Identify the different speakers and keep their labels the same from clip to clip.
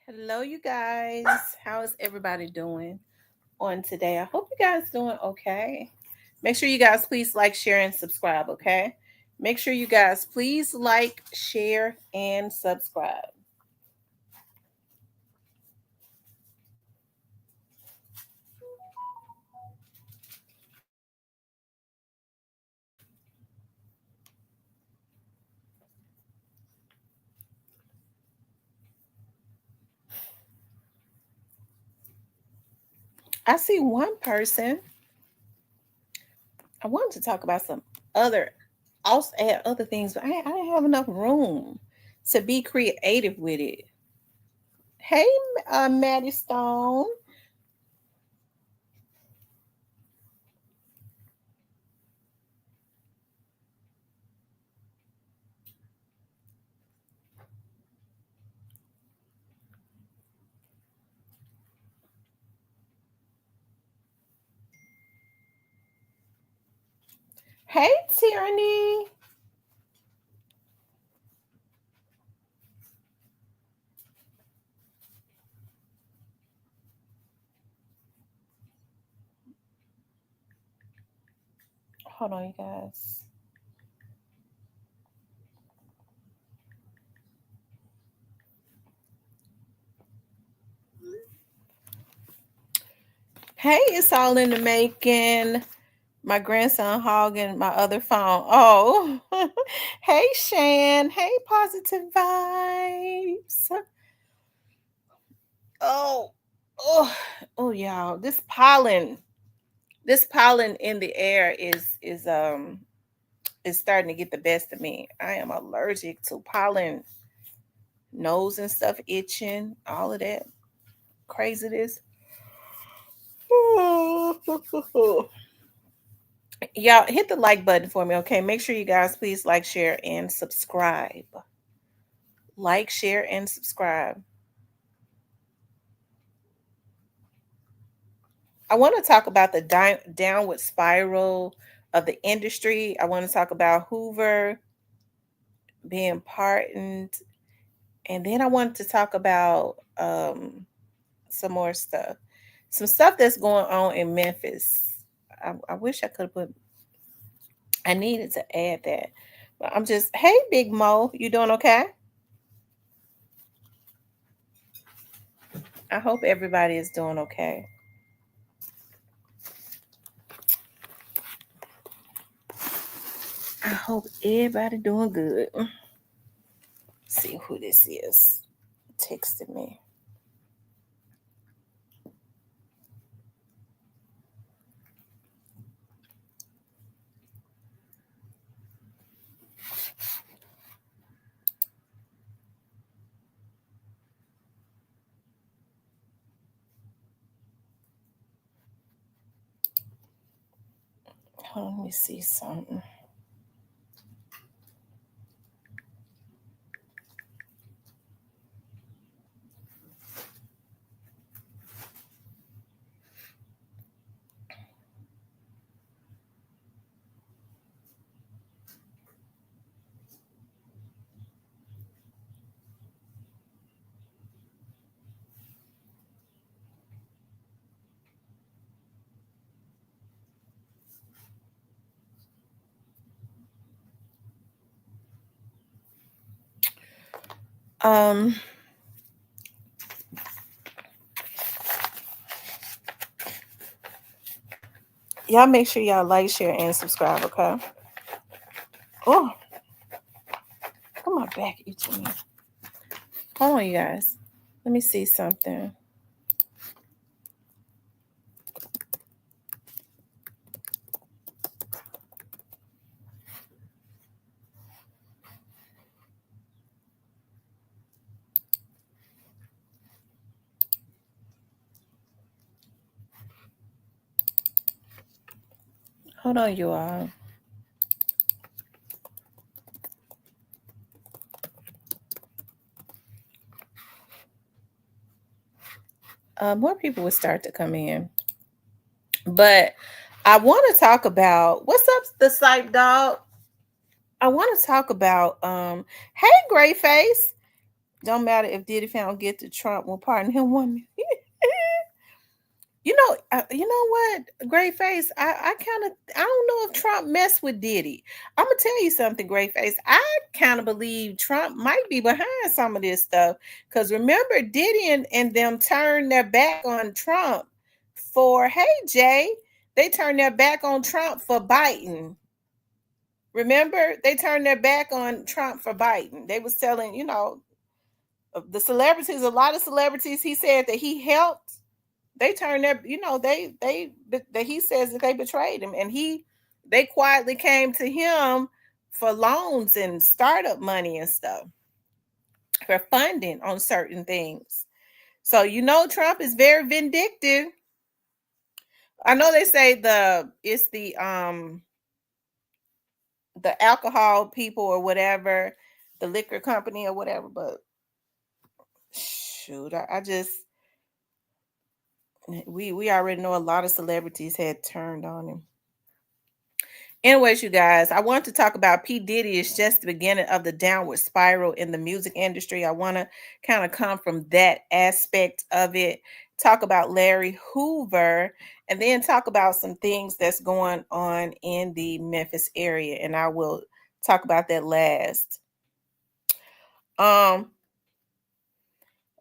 Speaker 1: Hello, you guys. How is everybody doing on today? I hope you guys doing okay. Make sure you guys please like, share, and subscribe, okay? Make sure you guys please like, share, and subscribe. I see one person. I wanted to talk about some other, also add other things, but I didn't have enough room to be creative with it. Hey, Maddie Stone. Hey, Tyranny. Hold on, you guys. Hey, it's all in the making. My grandson hogging my other phone. Oh, hey, Shan. Hey, positive vibes. Oh, oh, oh, y'all. This pollen in the air is starting to get the best of me. I am allergic to pollen, nose and stuff itching, all of that craziness. Y'all hit the like button for me, okay? Make sure you guys please like, share, and subscribe. Like, share, and subscribe. I want to talk about the downward spiral of the industry. I want to talk about Hoover being pardoned. And then I wanted to talk about some more stuff. Some stuff that's going on in Memphis. I wish I could have put, I needed to add that. But I'm just, hey, Big Mo, you doing okay? I hope everybody is doing okay. I hope everybody doing good. See who this is texting me. Hold on, let me see something. Um, y'all make sure y'all like, share, and subscribe, okay? Oh, put my back itching me. Hold on, you guys. Let me see something. Hold on, you all. More people would start to come in, but I want to talk about what's up, the site dog. I want to talk about hey, Gray Face. Don't matter if Diddy found guilty, Trump will pardon him one. You know what, Great Face? I don't know if Trump messed with Diddy. I'm gonna tell you something, Great Face. I kind of believe Trump might be behind some of this stuff. Because remember, Diddy and them turned their back on Trump for, hey Jay, they turned their back on Trump for Biden. Remember, they turned their back on Trump for Biden. They was telling, the celebrities, a lot of celebrities he said that he helped, they turned their, he says that they betrayed him, and they quietly came to him for loans and startup money and stuff, for funding on certain things. So Trump is very vindictive. I know they say it's the alcohol people or whatever, the liquor company or whatever, but shoot, I just we already know a lot of celebrities had turned on him. Anyways, you guys, I want to talk about P. Diddy is just the beginning of the downward spiral in the music industry. I want to kind of come from that aspect of it, talk about Larry Hoover, and then talk about some things that's going on in the Memphis area. And I will talk about that last.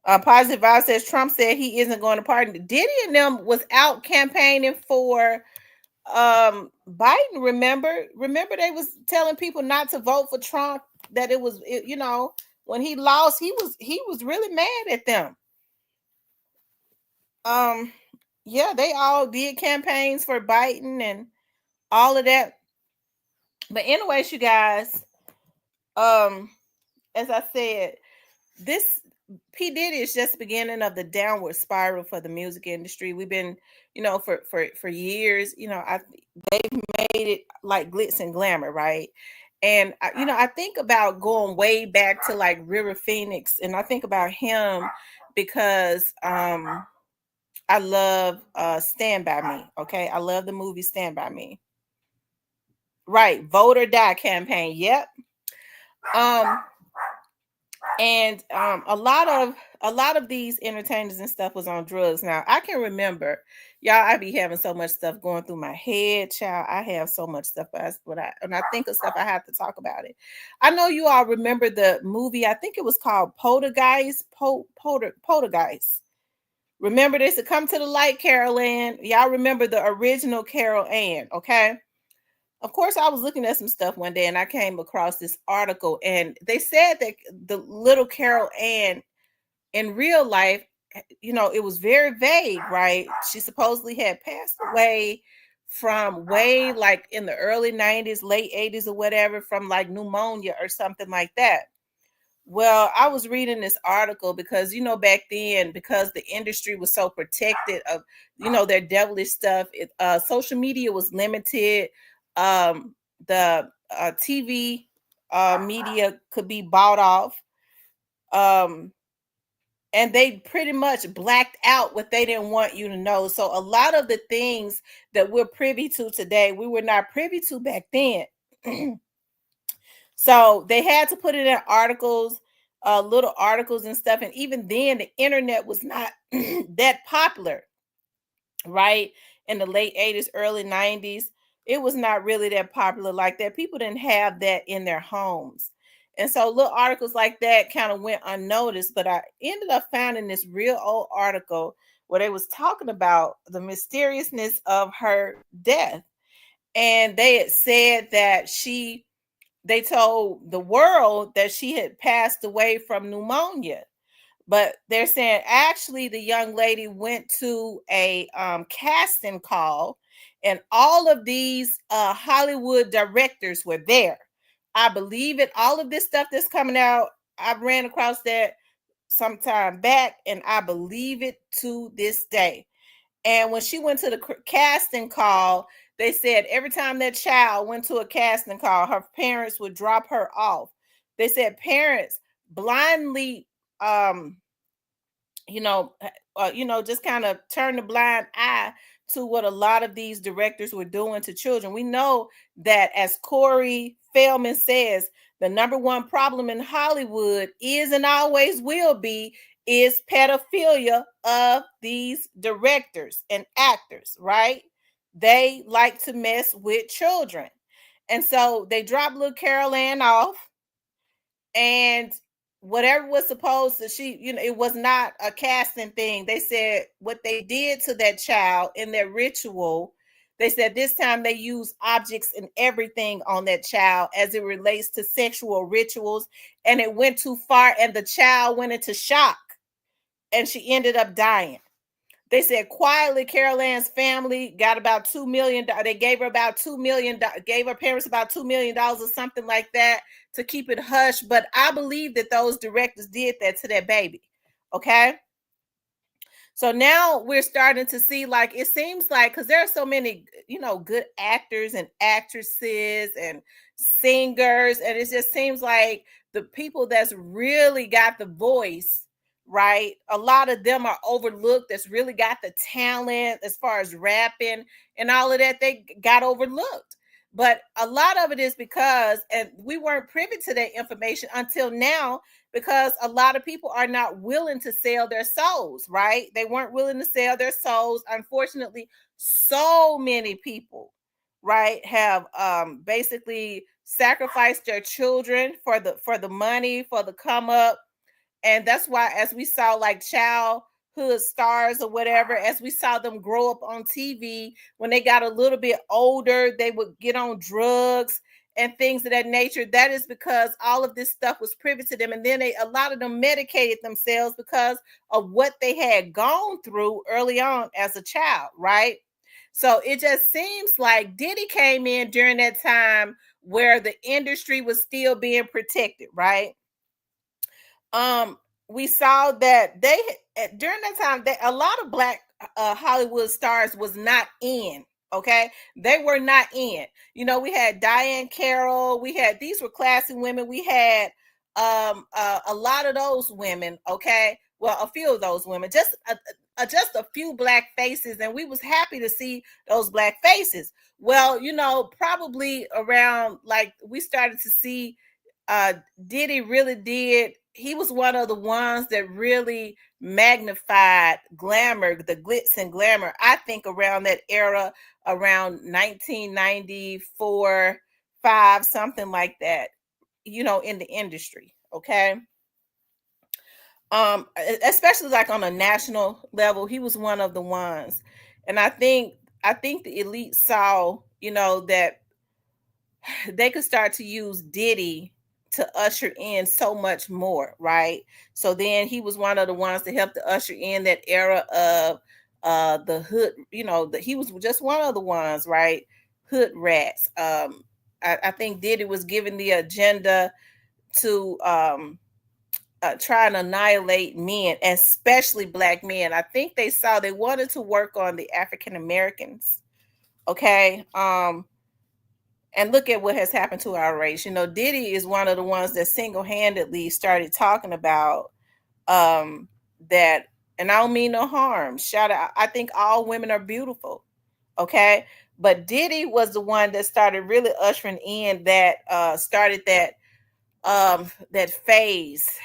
Speaker 1: Positive Vibe says Trump said he isn't going to pardon. Diddy and them was out campaigning for Biden. Remember they was telling people not to vote for Trump, that when he lost, he was really mad at them. Yeah, they all did campaigns for Biden and all of that. But anyways, you guys, as I said, this P. Diddy is just the beginning of the downward spiral for the music industry. We've been, for years, they've made it like glitz and glamour, right? And I think about going way back to like River Phoenix, and I think about him because I love Stand By Me. Okay, I love the movie Stand By Me. Right, Vote or Die campaign. Yep. And a lot of these entertainers and stuff was on drugs. Now I can remember, y'all, I be having so much stuff going through my head, child. I have so much stuff, but when I think of stuff, I have to talk about it. I know you all remember the movie. I think it was called Poltergeist. Poltergeist. Remember this? To Come to the Light, Carol Ann. Y'all remember the original Carol Ann? Okay. Of course, I was looking at some stuff one day and I came across this article, and they said that the little Carol Ann in real life, it was very vague, right? She supposedly had passed away from way like in the early 90s, late 80s or whatever, from like pneumonia or something like that. Well, I was reading this article because, back then, because the industry was so protected of, their devilish stuff, social media was limited. The TV media could be bought off. And they pretty much blacked out what they didn't want you to know. So a lot of the things that we're privy to today, we were not privy to back then. So they had to put it in articles, little articles and stuff. And even then, the internet was not that popular, right? In the late 80s, early 90s, it was not really that popular like that. People didn't have that in their homes. And so little articles like that kind of went unnoticed. But I ended up finding this real old article where they was talking about the mysteriousness of her death. And they had said that they told the world that she had passed away from pneumonia. But they're saying actually the young lady went to a casting call, and all of these Hollywood directors were there. I believe it. All of this stuff that's coming out, I ran across that sometime back, and I believe it to this day. And when she went to the casting call, they said every time that child went to a casting call, her parents would drop her off. They said parents blindly, just kind of turn the blind eye to what a lot of these directors were doing to children. We know that as Corey Feldman says the number one problem in Hollywood is and always will be is pedophilia of these directors and actors, right? They like to mess with children. And so they dropped little Carol Ann off, and whatever was supposed to, she, it was not a casting thing. They said what they did to that child in their ritual, they said this time they used objects and everything on that child as it relates to sexual rituals, and it went too far and the child went into shock and she ended up dying. They said quietly Carol Ann's family got about $2 million. They gave her about $2 million, gave her parents about $2 million or something like that to keep it hush. But I believe that those directors did that to that baby. Okay. So now we're starting to see, like, it seems like, because there are so many, good actors and actresses and singers, and it just seems like the people that's really got the voice, right? A lot of them are overlooked. That's really got the talent as far as rapping and all of that. They got overlooked. But a lot of it is because, and we weren't privy to that information until now, because a lot of people are not willing to sell their souls, right? They weren't willing to sell their souls. Unfortunately, so many people, right, have basically sacrificed their children for the money, for the come up. And that's why, as we saw like childhood stars or whatever, as we saw them grow up on TV, when they got a little bit older, they would get on drugs and things of that nature. That is because all of this stuff was privy to them. And then a lot of them medicated themselves because of what they had gone through early on as a child, right? So it just seems like Diddy came in during that time where the industry was still being protected, right? We saw that they during that time that a lot of black Hollywood stars was not in. Okay, they were not in. We had Diane Carroll. We had, these were classy women. We had a lot of those women. Okay, well, a few of those women, just a few black faces, and we was happy to see those black faces. Well, probably around, like, we started to see Diddy really did. He was one of the ones that really magnified glamour, the glitz and glamour. I think around that era, around 1994, 5, something like that, in the industry. Okay. Especially like on a national level, he was one of the ones. And I think the elite saw, that they could start to use Diddy to usher in so much more, right? So then he was one of the ones to help to usher in that era of the hood, he was just one of the ones, right? Hood rats. I think Diddy was given the agenda to try and annihilate men, especially black men. I think they wanted to work on the African Americans. Okay. And look at what has happened to our race. Diddy is one of the ones that single-handedly started talking about that, and I don't mean no harm. Shout out, I think all women are beautiful. Okay. But Diddy was the one that started really ushering in that, started that phase,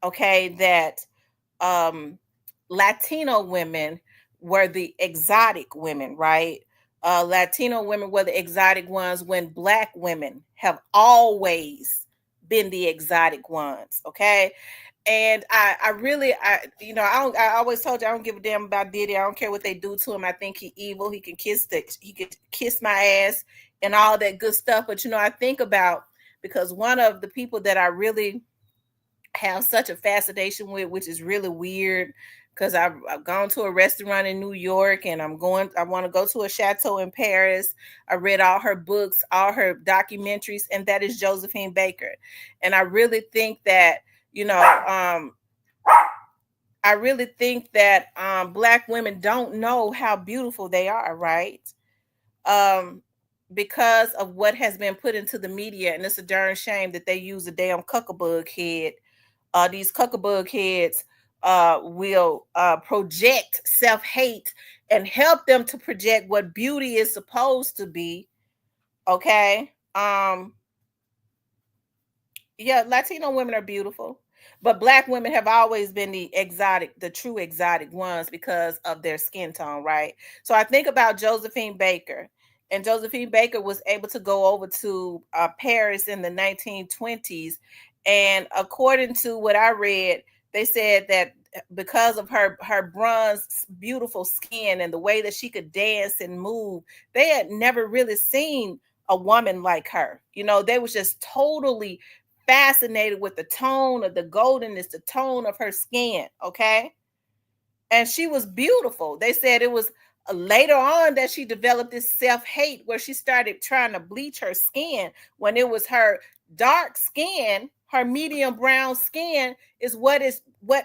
Speaker 1: okay, that Latino women were the exotic women, right? Latino women were the exotic ones when black women have always been the exotic ones, okay? And I really, I always told you I don't give a damn about Diddy. I don't care what they do to him. I think he evil. He could kiss my ass and all that good stuff. But I think about, because one of the people that I really have such a fascination with, which is really weird, because I've gone to a restaurant in New York, and I want to go to a chateau in Paris. I read all her books, all her documentaries, and that is Josephine Baker. And I really think that, black women don't know how beautiful they are, right? Because of what has been put into the media, and it's a darn shame that they use a damn cuckabug head. These cuckabug heads will project self-hate and help them to project what beauty is supposed to be. Okay. Yeah, Latino women are beautiful, but black women have always been the exotic, the true exotic ones because of their skin tone, right? So I think about Josephine Baker, and Josephine Baker was able to go over to Paris in the 1920s, and according to what I read, they said that because of her bronze, beautiful skin and the way that she could dance and move, they had never really seen a woman like her. You know, they was just totally fascinated with the tone of the goldenness, the tone of her skin. Okay. And she was beautiful. They said it was later on that she developed this self hate where she started trying to bleach her skin when it was her dark skin, her medium brown skin is what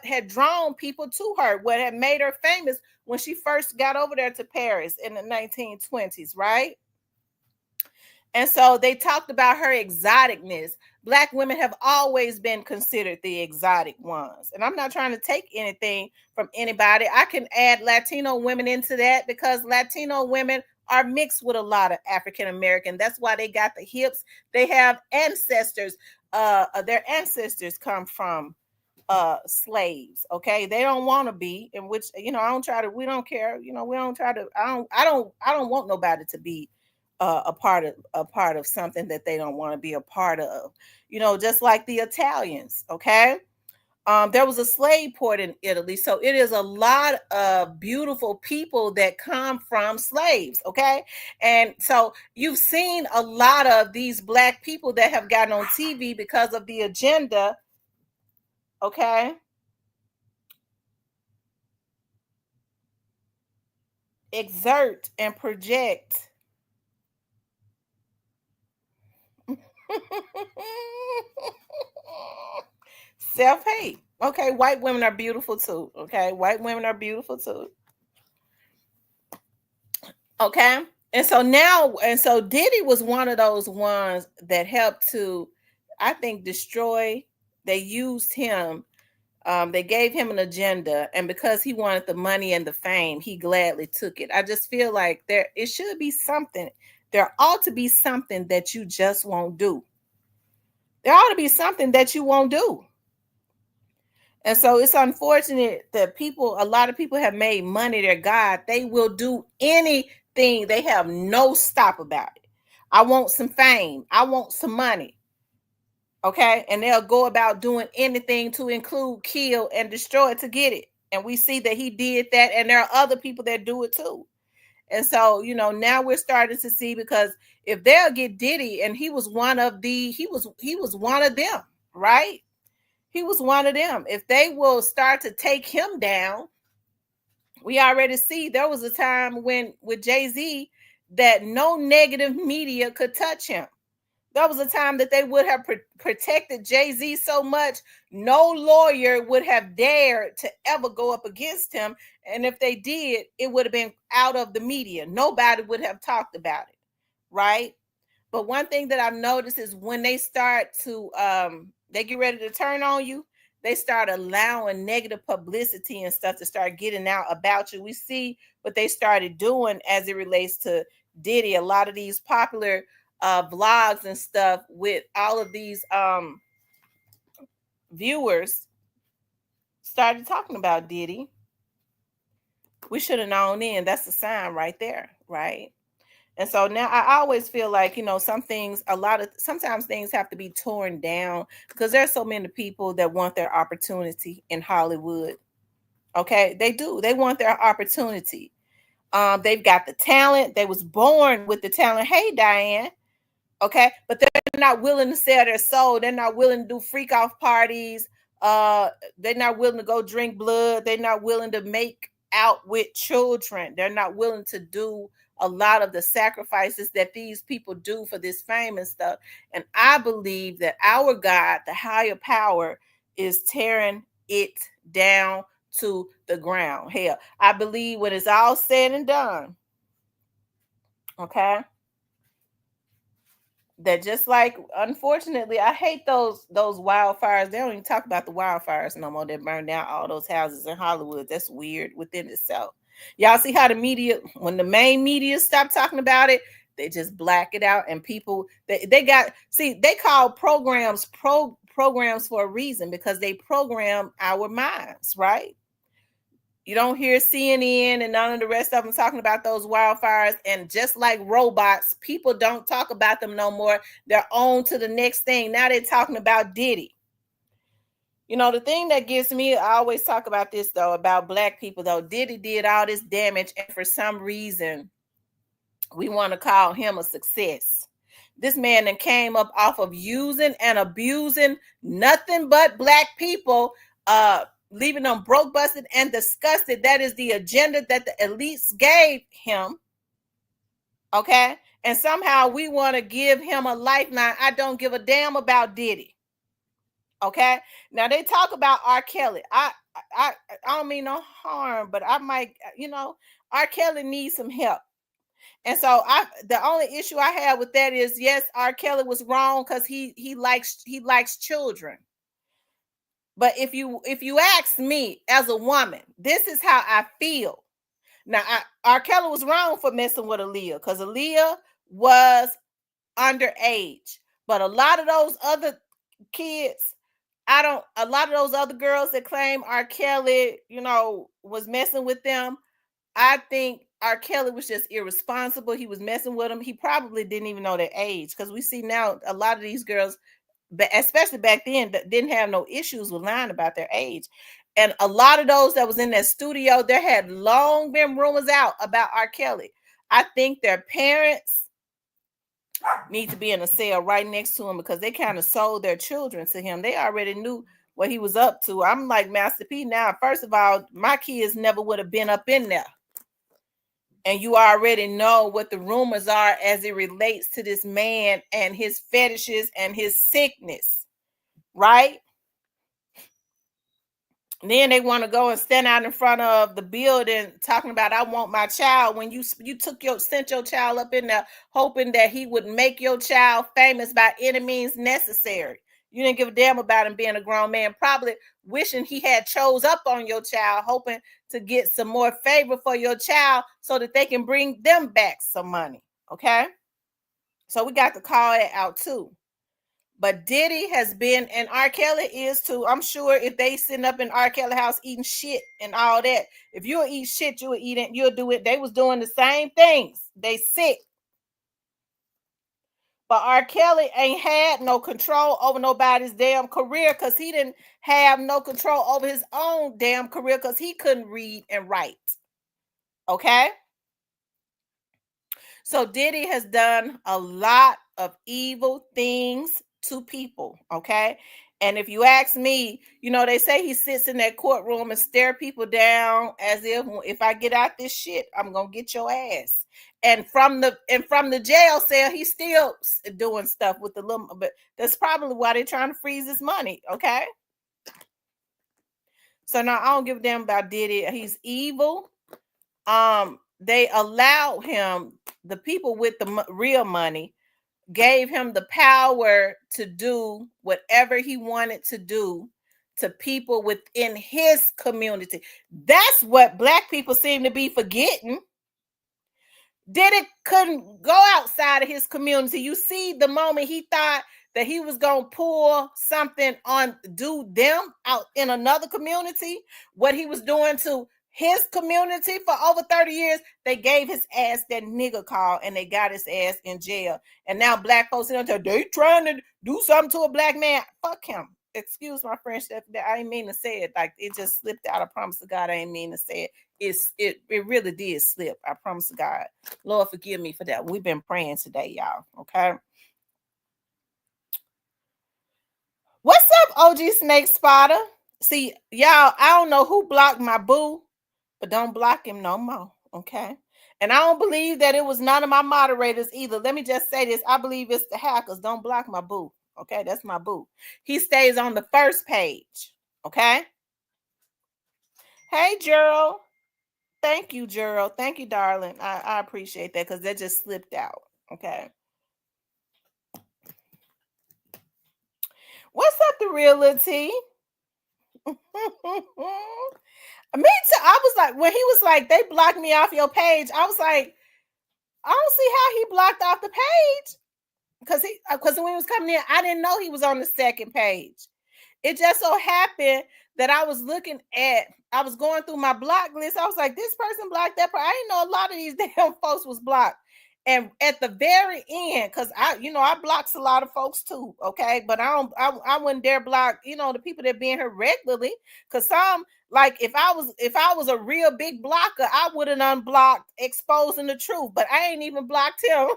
Speaker 1: had drawn people to her, what had made her famous when she first got over there to Paris in the 1920s, right? And so they talked about her exoticness. Black women have always been considered the exotic ones. And I'm not trying to take anything from anybody. I can add Latino women into that because Latino women are mixed with a lot of African American. That's why they got the hips. They have ancestors. Their ancestors come from slaves. Okay, they don't want to be, in which, you know, I don't try to, we don't care, you know, we don't try to, I don't want nobody to be a part of something that they don't want to be a part of, you know, just like the Italians. Okay. There was a slave port in Italy, so it is a lot of beautiful people that come from slaves. Okay, and so you've seen a lot of these black people that have gotten on TV because of the agenda. Okay, exert and project self-hate. Okay, white women are beautiful too. Okay, white women are beautiful too. Okay, and so now, and so Diddy was one of those ones that helped to, I think, destroy. They used him. They gave him an agenda, and because he wanted the money and the fame, he gladly took it. I just feel like there, it should be something. There ought to be something that you just won't do. There ought to be something that you won't do. And so it's unfortunate that people, a lot of people have made money their God. They will do anything. They have no stop about it. I want some fame. I want some money. Okay. And they'll go about doing anything to include kill and destroy to get it. And we see that he did that. And there are other people that do it too. And so, you know, now we're starting to see, because if they'll get Diddy, and he was one of them, right? He was one of them. If they will start to take him down, we already see there was a time when with Jay-Z that no negative media could touch him. There was a time that they would have protected Jay-Z so much, no lawyer would have dared to ever go up against him. And if they did, it would have been out of the media. Nobody would have talked about it, right? But one thing that I've noticed is when they start to they get ready to turn on you, they start allowing negative publicity and stuff to start getting out about you. We see what they started doing as it relates to Diddy. A lot of these popular vlogs and stuff with all of these viewers started talking about Diddy. We should have known then. That's the sign right there, right? And so now I always feel like, you know, some things, sometimes things have to be torn down because there's so many people that want their opportunity in Hollywood. Okay. They do. They want their opportunity. They've got the talent. They was born with the talent. Hey, Diane. Okay, but they're not willing to sell their soul. They're not willing to do freak off parties. They're not willing to go drink blood. They're not willing to make out with children. They're not willing to do a lot of the sacrifices that these people do for this fame and stuff. And I believe that our God, the higher power, is tearing it down to the ground. Hell, I believe when it's all said and done, okay, that just like, unfortunately, I hate those wildfires. They don't even talk about the wildfires no more that burned down all those houses in Hollywood. That's weird within itself. Y'all see how the media, when the main media stop talking about it, they just black it out, and people they got, see, they call programs programs for a reason, because they program our minds, right? You don't hear CNN and none of the rest of them talking about those wildfires. And just like robots, people don't talk about them no more. They're on to the next thing. Now they're talking about Diddy. You know, the thing that gets me, I always talk about this though, about black people though. Diddy did all this damage, and for some reason, we want to call him a success. This man that came up off of using and abusing nothing but black people, leaving them broke, busted, and disgusted. That is the agenda that the elites gave him. Okay. And somehow we want to give him a lifeline. I don't give a damn about Diddy. Okay. Now they talk about R. Kelly. I don't mean no harm, but I might, R. Kelly needs some help. And so the only issue I have with that is, yes, R. Kelly was wrong because he likes children. But if you ask me as a woman, this is how I feel. Now, R. Kelly was wrong for messing with Aaliyah, because Aaliyah was underage. But a lot of those other kids, a lot of those other girls that claim R. Kelly, was messing with them, I think R. Kelly was just irresponsible. He was messing with them. He probably didn't even know their age, because we see now a lot of these girls, but especially back then, didn't have no issues with lying about their age. And a lot of those that was in that studio, there had long been rumors out about R. Kelly. I think their parents need to be in a cell right next to him, because they kind of sold their children to him. They already knew what he was up to. I'm like Master P now. First of all, my kids never would have been up in there. And you already know what the rumors are as it relates to this man and his fetishes and his sickness, right? And then they want to go and stand out in front of the building talking about, I want my child, when you sent your child up in there hoping that he would make your child famous by any means necessary. You didn't give a damn about him being a grown man, probably wishing he had chose up on your child, hoping to get some more favor for your child so that they can bring them back some money. Okay. So we got to call it out too. But Diddy has been, and R. Kelly is too. I'm sure if they sitting up in R. Kelly house eating shit and all that, if you'll eat shit, you'll eat it, you'll do it. They was doing the same things. They sick. But R. Kelly ain't had no control over nobody's damn career, because he didn't have no control over his own damn career, because he couldn't read and write. Okay? So Diddy has done a lot of evil things to people. Okay? And if you ask me, they say he sits in that courtroom and stare people down as if I get out this shit, I'm gonna get your ass. And from the jail cell, he's still doing stuff with the little, but that's probably why they're trying to freeze his money. Okay. So now I don't give a damn about Diddy. He's evil. They allowed him, the people with the real money, gave him the power to do whatever he wanted to do to people within his community. That's what black people seem to be forgetting. Diddy couldn't go outside of his community. You see, the moment he thought that he was going to pull something on, do them out in another community, what he was doing to his community for over 30 years, they gave his ass that nigga call and they got his ass in jail. And now black folks, they trying to do something to a black man. Fuck him. Excuse my French, that I didn't mean to say it. Like, it just slipped out. I promise to God, I didn't mean to say it. It really did slip. I promise to God. Lord, forgive me for that. We've been praying today, y'all. Okay. What's up, OG Snake Spotter? See, y'all, I don't know who blocked my boo, but don't block him no more. Okay. And I don't believe that it was none of my moderators either. Let me just say this. I believe it's the hackers. Don't block my boo. Okay. That's my boo. He stays on the first page. Okay. Hey, Gerald. Thank you, Gerald. Thank you, darling. I appreciate that, because that just slipped out. Okay. What's up, the realty? Me too. I was like, when he was like, they blocked me off your page, I was like, I don't see how he blocked off the page. because when he was coming in, I didn't know he was on the second page. It just so happened that I was going through my block list. I was like, this person blocked that person. I didn't know a lot of these damn folks was blocked. And at the very end, because I blocks a lot of folks too, okay? But I wouldn't dare block, the people that be in here regularly. Cause some, like, if I was a real big blocker, I would have unblocked exposing the truth, but I ain't even blocked him.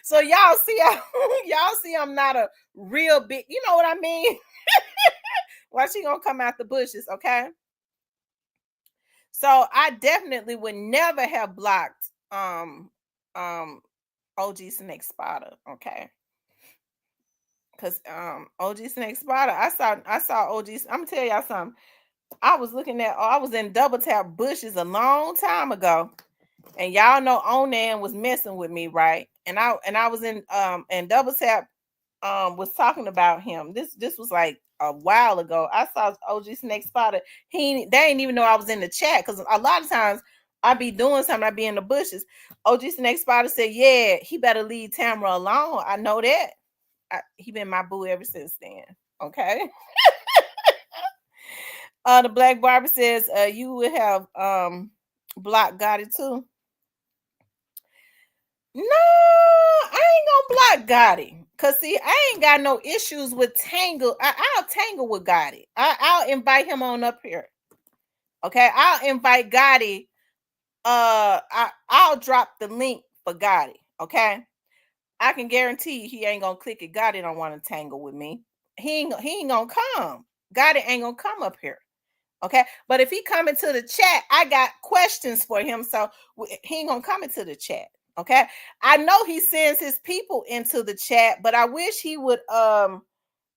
Speaker 1: So y'all see y'all see I'm not a real big, you know what I mean? Why she gonna come out the bushes, okay? So I definitely would never have blocked um OG Snake Spotter, okay? Because OG Snake Spotter, I saw OG. I'm gonna tell y'all something. I was in Double Tap bushes a long time ago, and y'all know Onan was messing with me, right? And I was in Double Tap was talking about him. This was like a while ago. I saw OG Snake Spotter. They didn't even know I was in the chat, because a lot of times I be doing something, I be in the bushes. OG Snake Spotter said, yeah, he better leave Tamara alone. I know that. He been my boo ever since then. Okay. The Black Barber says, you would have blocked Gotti too. No, I ain't gonna block Gotti. Cause see, I ain't got no issues with Tangle. I'll tangle with Gotti. I'll invite him on up here. Okay, I'll invite Gotti. I'll drop the link for Gotti. Okay, I can guarantee you he ain't gonna click it. Gotti don't want to tangle with me. He ain't gonna come. Gotti ain't gonna come up here. Okay, but if he come into the chat, I got questions for him. So he ain't gonna come into the chat. Okay, I know he sends his people into the chat, but I wish he would um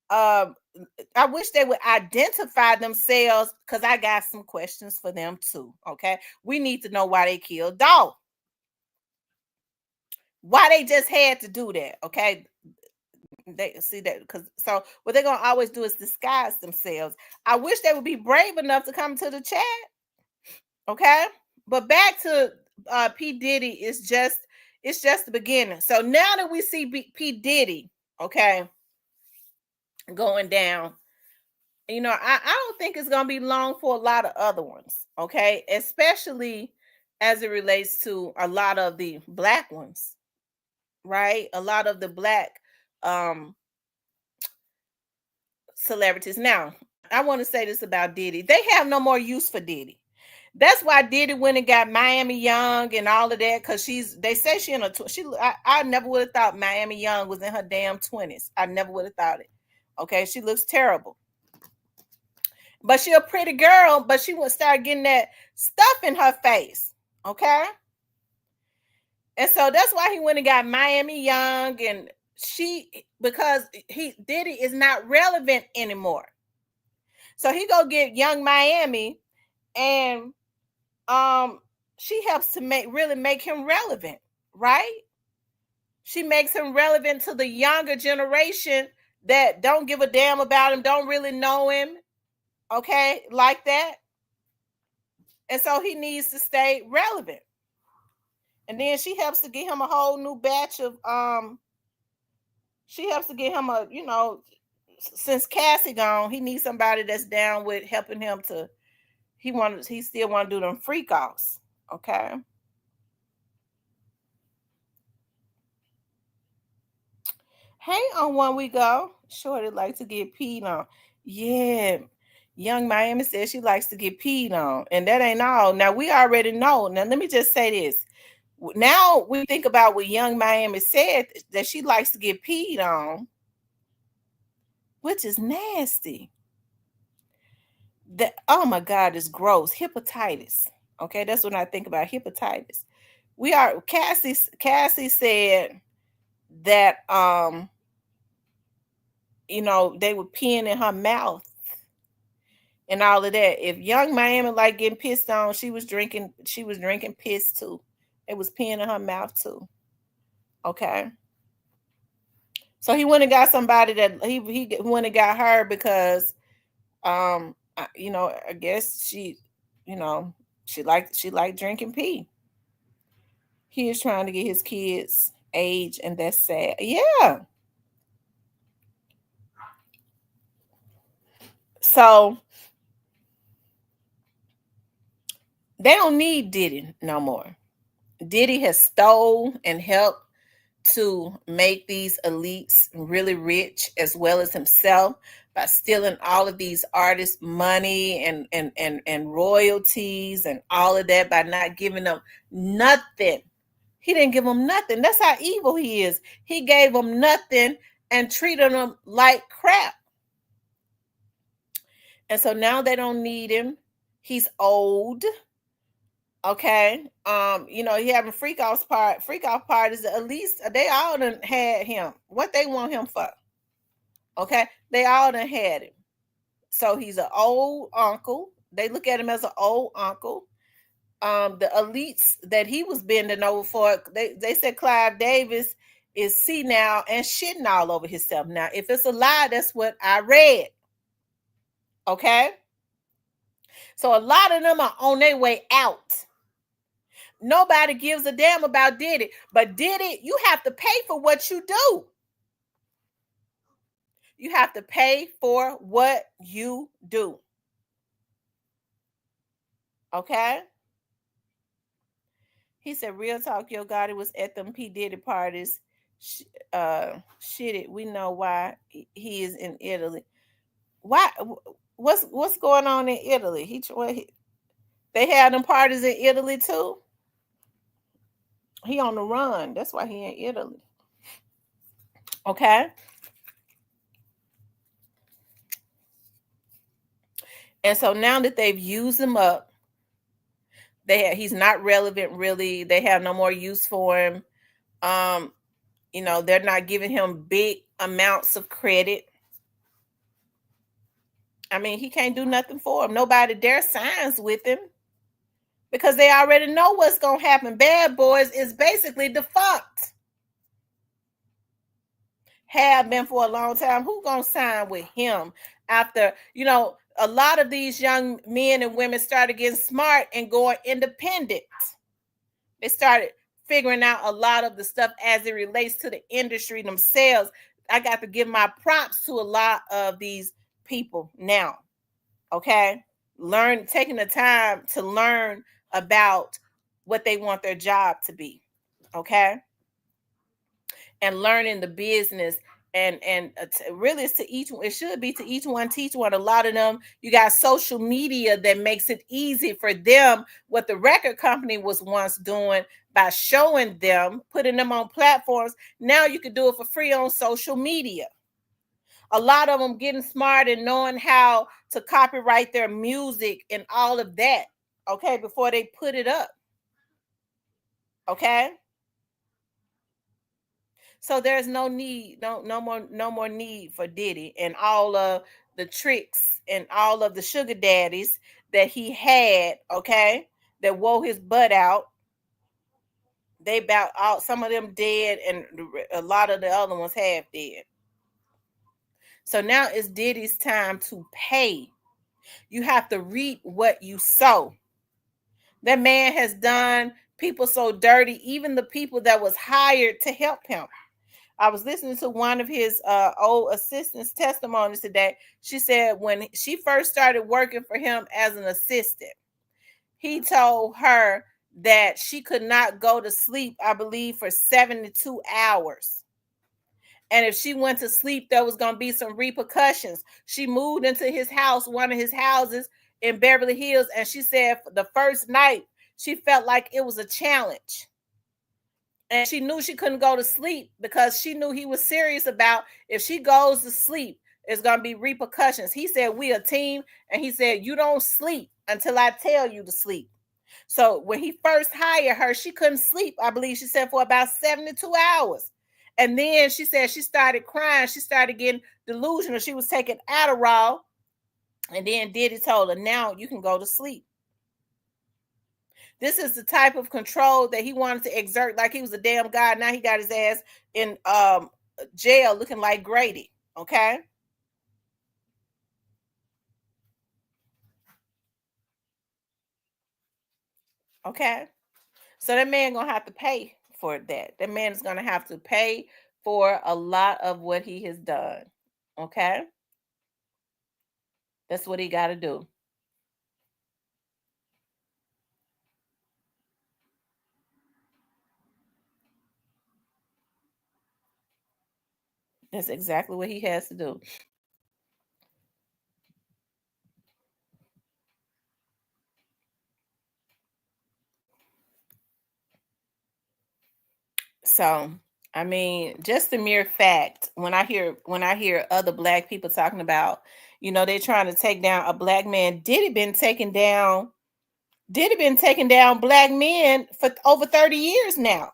Speaker 1: I wish they would identify themselves, because I got some questions for them too. Okay, we need to know why they killed Dolph, why they just had to do that. Okay, they see that, because so what they're gonna always do is disguise themselves. I wish they would be brave enough to come to the chat. Okay, but back to P Diddy, it's just the beginning. So now that we see P Diddy, okay, going down, I don't think it's gonna be long for a lot of other ones, okay, especially as it relates to a lot of the black ones, right? A lot of the black um celebrities. Now, I want to say this about Diddy. They have no more use for Diddy. That's why Diddy went and got Miami Young and all of that, because they say she in her I never would have thought Miami Young was in her damn 20s. I never would have thought it. Okay, she looks terrible. But she a pretty girl, but she would start getting that stuff in her face. Okay. And so that's why he went and got Miami Young, and because Diddy is not relevant anymore. So he go get Young Miami, and she helps to make him relevant, right? She makes him relevant to the younger generation that don't give a damn about him, don't really know him, okay, like that. And so he needs to stay relevant. And then she helps to get him a whole new batch of she helps to get him since Cassie gone, he needs somebody that's down with helping him to he still want to do them freak offs. Okay. Hey, on one we go. Shorty like to get peed on. Yeah. Young Miami says she likes to get peed on. And that ain't all. Now we already know. Now let me just say this. Now we think about what Young Miami said, that she likes to get peed on, which is nasty. That, oh my God, it's gross. Hepatitis. Okay, that's when I think about hepatitis. Cassie said that they were peeing in her mouth and all of that. If Young Miami like getting pissed on, she was drinking piss too. It was peeing in her mouth too. Okay. So he went and got somebody that he went and got her because I guess she liked drinking pee. He is trying to get his kids age, and that's sad. Yeah. So they don't need Diddy no more. Diddy has stole and helped to make these elites really rich as well as himself by stealing all of these artists money and royalties and all of that by not giving them nothing. He didn't give them nothing. That's how evil he is. He gave them nothing and treated them like crap. And so now they don't need him. He's old. Okay. He having freak off parties. At least they all done had him. What they want him for? Okay. They all done had him. So he's an old uncle. They look at him as an old uncle. The elites that he was bending over for, they said Clive Davis is senile and shitting all over himself. Now, if it's a lie, that's what I read. Okay. So a lot of them are on their way out. Nobody gives a damn about Diddy, but Diddy, you have to pay for what you do. You have to pay for what you do. Okay? He said, "Real talk, Yo Gotti was at them P Diddy parties. Shit it. We know why he is in Italy. Why? What's going on in Italy? They had them parties in Italy too. He on the run. That's why he in Italy. Okay." And so now that they've used him up, he's not relevant really. They have no more use for him. They're not giving him big amounts of credit. I mean, he can't do nothing for him. Nobody dare signs with him because they already know what's gonna happen. Bad Boys is basically defunct. Have been for a long time. Who gonna sign with him after a lot of these young men and women started getting smart and going independent? They started figuring out a lot of the stuff as it relates to the industry themselves. I got to give my props to a lot of these people now. Okay. Taking the time to learn about what they want their job to be. Okay. And learning the business really it's to each one. It should be to each one teach one. A lot of them, you got social media that makes it easy for them what the record company was once doing by showing them, putting them on platforms. Now you can do it for free on social media. A lot of them getting smart and knowing how to copyright their music and all of that, okay, before they put it up. Okay. So there's no more need for Diddy and all of the tricks and all of the sugar daddies that he had, okay, that wore his butt out. They about all some of them dead and a lot of the other ones half dead. So now it's Diddy's time to pay. You have to reap what you sow. That man has done people so dirty, even the people that was hired to help him. I was listening to one of his old assistants' testimonies today. She said when she first started working for him as an assistant, he told her that she could not go to sleep, I believe, for 72 hours. And if she went to sleep, there was going to be some repercussions. She moved into his house, one of his houses in Beverly Hills, and she said the first night she felt like it was a challenge. And she knew she couldn't go to sleep because she knew he was serious about if she goes to sleep, there's going to be repercussions. He said, we a team. And he said, you don't sleep until I tell you to sleep. So when he first hired her, she couldn't sleep. I believe she said for about 72 hours. And then she said she started crying. She started getting delusional. She was taking Adderall. And then Diddy told her, now you can go to sleep. This is the type of control that he wanted to exert like he was a damn god. Now he got his ass in jail looking like Grady. Okay. Okay. So that man gonna have to pay for that. That man is going to have to pay for a lot of what he has done. Okay? That's what he got to do. That's exactly what he has to do. So, I mean, just the mere fact when I hear other black people talking about, they're trying to take down a black man. Did it been taking down black men for over 30 years now.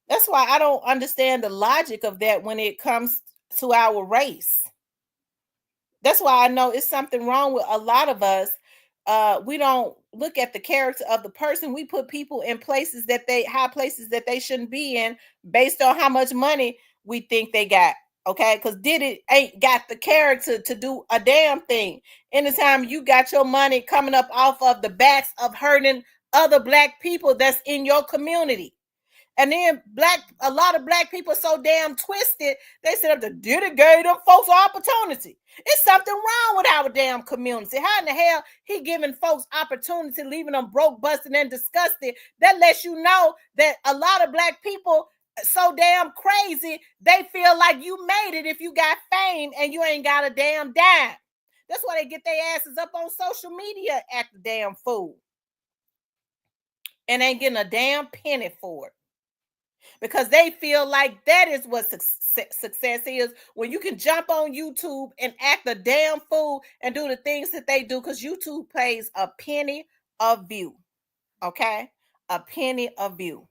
Speaker 1: That's why I don't understand the logic of that when it comes to our race. That's why I know it's something wrong with a lot of us. We don't look at the character of the person. We put people in places high places that they shouldn't be in based on how much money we think they got. Okay, because did it ain't got the character to do a damn thing. Anytime you got your money coming up off of the backs of hurting other black people that's in your community. And then a lot of black people so damn twisted, they said up the did it gave them folks opportunity. It's something wrong with our damn community. How in the hell he giving folks opportunity, leaving them broke, busted, and disgusted? That lets you know that a lot of black people so damn crazy, they feel like you made it if you got fame and you ain't got a damn dime. That's why they get their asses up on social media at the damn fool and ain't getting a damn penny for it. Because they feel like that is what success is, when you can jump on YouTube and act a damn fool and do the things that they do, because YouTube pays a penny a view. Okay, a penny a view.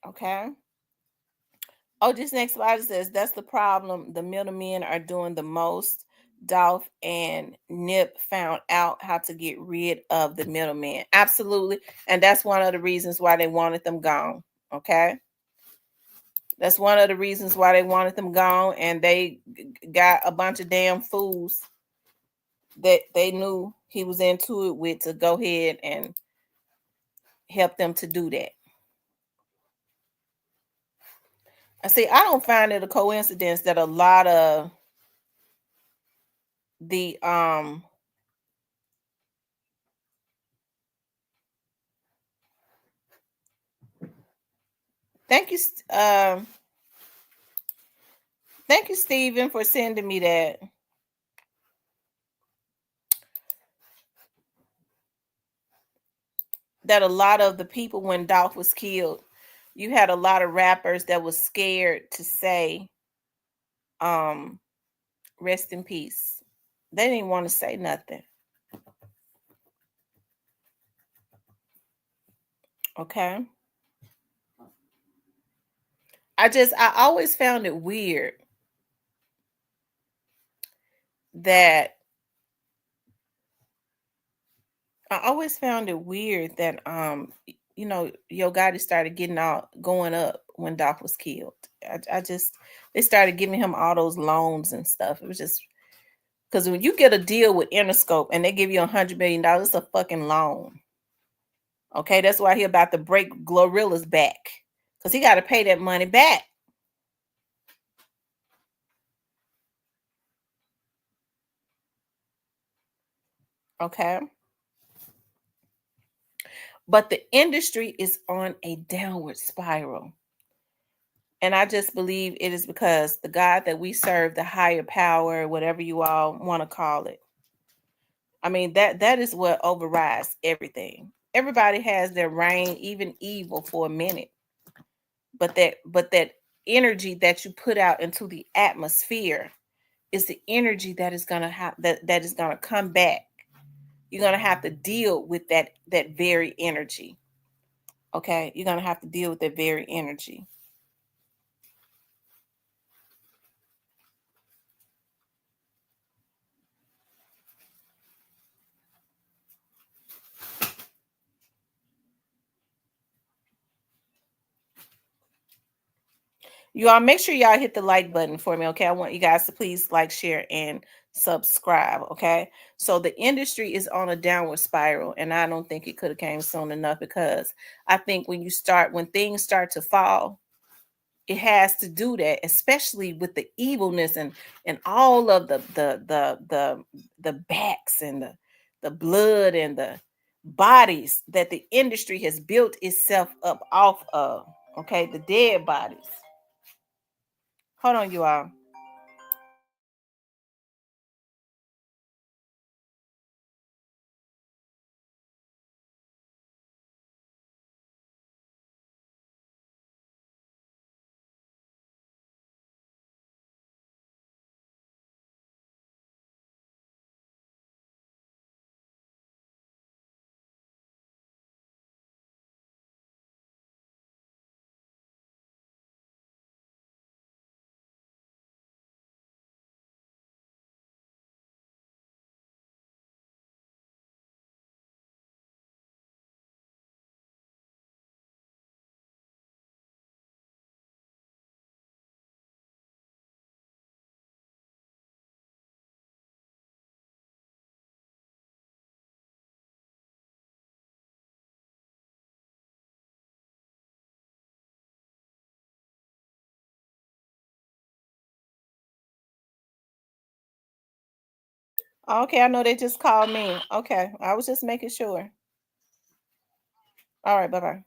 Speaker 1: Okay. Oh, this next slide says that's the problem. The middlemen are doing the most. Dolph and Nip found out how to get rid of the middleman. Absolutely. And that's one of the reasons why they wanted them gone. Okay. That's one of the reasons why they wanted them gone. And they got a bunch of damn fools that they knew he was into it with to go ahead and help them to do that. I see, I don't find it a coincidence that a lot of the thank you thank you, Stephen, for sending me that. That a lot of the people, when Dolph was killed, you had a lot of rappers that was scared to say um rest in peace. They didn't want to say nothing. Okay. I always found it weird that Yo Gotti started getting out going up when Doc was killed. I just they started giving him all those loans and stuff. It was just because when you get a deal with Interscope and they give you $100 million, it's a fucking loan. Okay, that's why he about to break Glorilla's back because he got to pay that money back. Okay, but the industry is on a downward spiral. And I just believe it is because the God that we serve, the higher power, whatever you all want to call it. I mean, that is what overrides everything. Everybody has their reign, even evil, for a minute. But that energy that you put out into the atmosphere is the energy that is gonna have that is gonna come back. You're gonna have to deal with that very energy. Okay, you're gonna have to deal with that very energy. You all make sure y'all hit the like button for me, okay? I want you guys to please like, share, and subscribe, okay? So the industry is on a downward spiral, and I don't think it could have came soon enough, because I think when things start to fall, it has to do that, especially with the evilness and all of the backs and the blood and the bodies that the industry has built itself up off of. Okay, the dead bodies. Hold on, you all. Okay, I know they just called me. Okay, I was just making sure. All right, bye bye.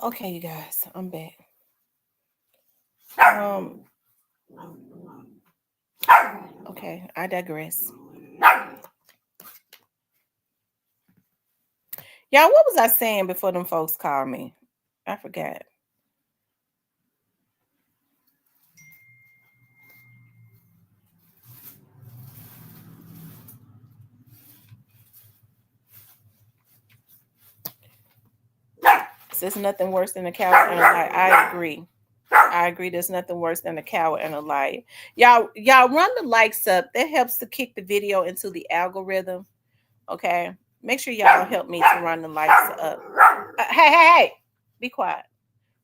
Speaker 1: Okay, you guys, I'm back. Um, okay, I digress. Y'all, what was I saying before them folks called me? I forgot. There's nothing worse than a coward and a liar. I agree. I agree. There's nothing worse than a coward and a liar. Y'all run the likes up. That helps to kick the video into the algorithm. Okay. Make sure y'all help me to run the likes up. Hey. Be quiet.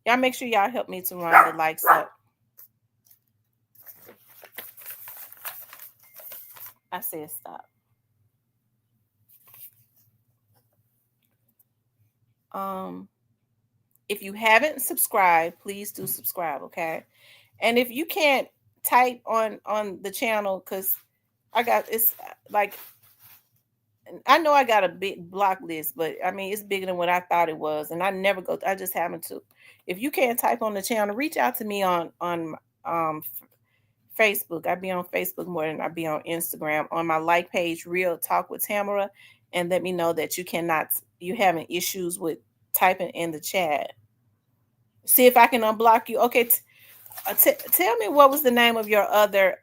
Speaker 1: Y'all make sure y'all help me to run the likes up. I said stop. If you haven't subscribed, please do subscribe, okay? And if you can't type on the channel, because it's like, I know I got a big block list, but I mean it's bigger than what I thought it was, and I never go. I just happen to. If you can't type on the channel, reach out to me on um Facebook. I be on Facebook more than I be on Instagram. On my like page, Real Talk with Tamara, and let me know that you having issues with typing in the chat. See if I can unblock you. Okay, tell me what was the name of your other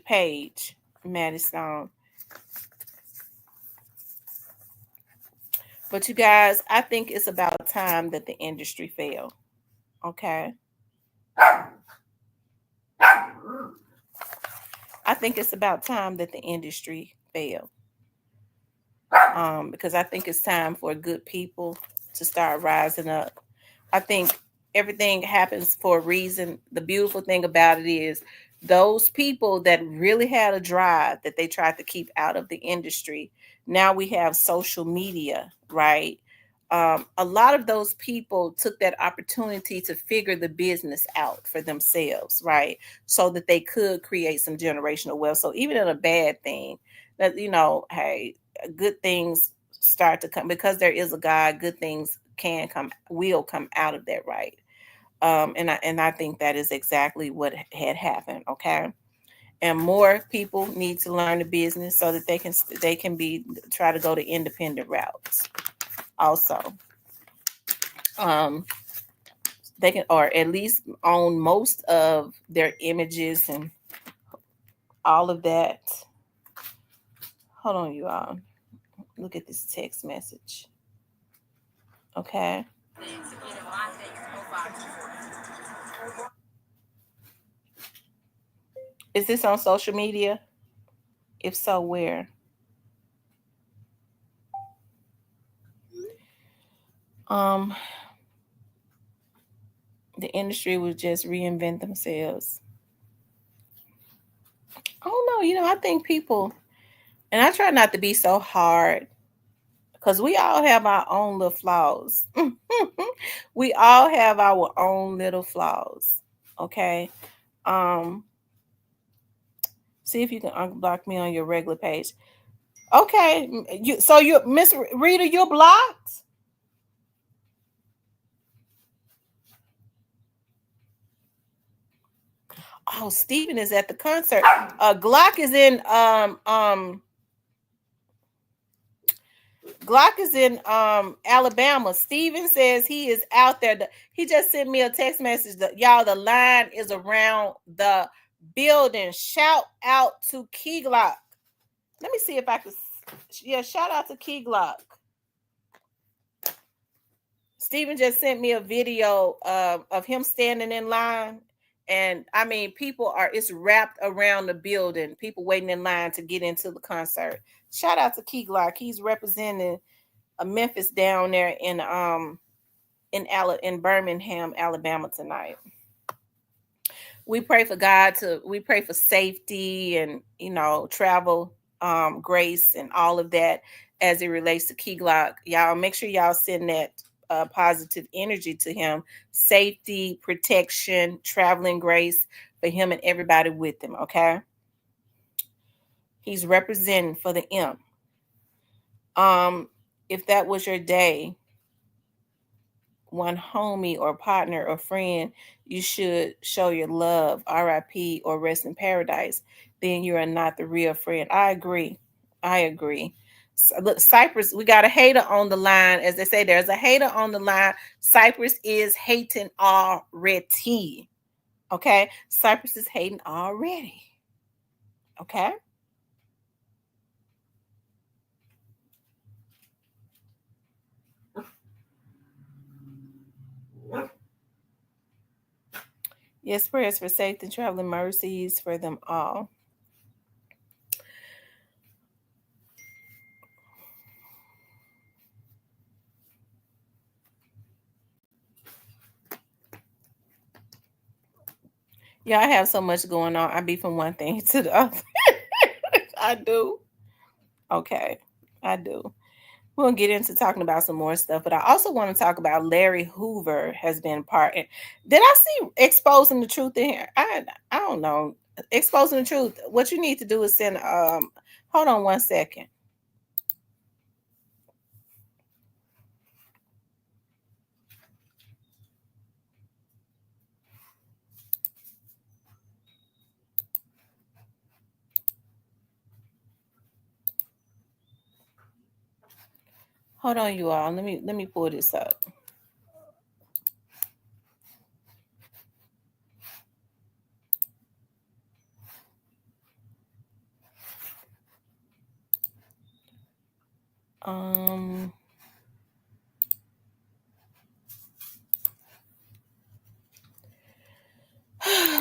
Speaker 1: page, Maddie Stone. But you guys, I think it's about time that the industry failed. Okay. I think it's about time that the industry failed. Because I think it's time for good people to start rising up. I think everything happens for a reason. The beautiful thing about it is those people that really had a drive that they tried to keep out of the industry. Now we have social media, right? A lot of those people took that opportunity to figure the business out for themselves, right? So that they could create some generational wealth. So even in a bad thing, that hey, good things start to come because there is a God. Good things will come out of that, right? And I think that is exactly what had happened. Okay, and more people need to learn the business so that they can be try to go to independent routes. Also, um, they can or at least own most of their images and all of that. Hold on, you all. Look at this text message. Okay. Is this on social media? If so, where? Um, the industry would just reinvent themselves. I don't know. I think people, and I try not to be so hard because we all have our own little flaws. We all have our own little flaws. Okay. Um, see if you can unblock me on your regular page. Okay. You Miss Rita, you're blocked? Oh, Steven is at the concert. Glock is in Alabama. Steven says he is out there. He just sent me a text message that y'all, the line is around the building. Shout out to Key Glock. Let me see if I can. Yeah, shout out to Key Glock. Steven just sent me a video of him standing in line. And I mean, it's wrapped around the building. People waiting in line to get into the concert. Shout out to Key Glock. He's representing Memphis down there in Birmingham, Alabama tonight. We pray for we pray for safety and travel grace and all of that as it relates to Key Glock. Y'all make sure y'all send that positive energy to him. Safety, protection, traveling grace for him and everybody with him, okay? He's representing for the imp. If that was your day, one homie or partner or friend you should show your love, RIP or rest in paradise, then you are not the real friend. I agree. Look, Cypress, we got a hater on the line. As they say, there's a hater on the line. Cypress is hating already. Okay? Cypress is hating already. Okay? Yes, prayers for safety and traveling mercies for them all. Yeah, I have so much going on. I be from one thing to the other. I do. Okay, I do. We'll get into talking about some more stuff, but I also want to talk about Larry Hoover has been part. Did I see exposing the truth in here? I don't know. Exposing the truth. What you need to do is send. Hold on one second. Hold on, you all. Let me pull this up.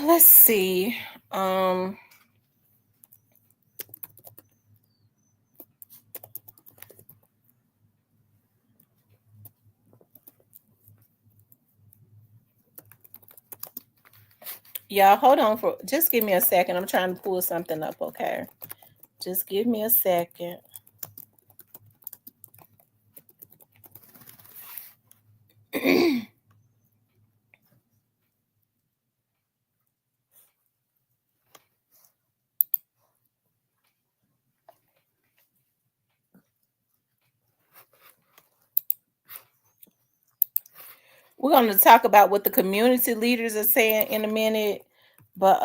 Speaker 1: Let's see. Y'all, hold on for just give me a second. I'm trying to pull something up, okay? Just give me a second. We're going to talk about what the community leaders are saying in a minute, but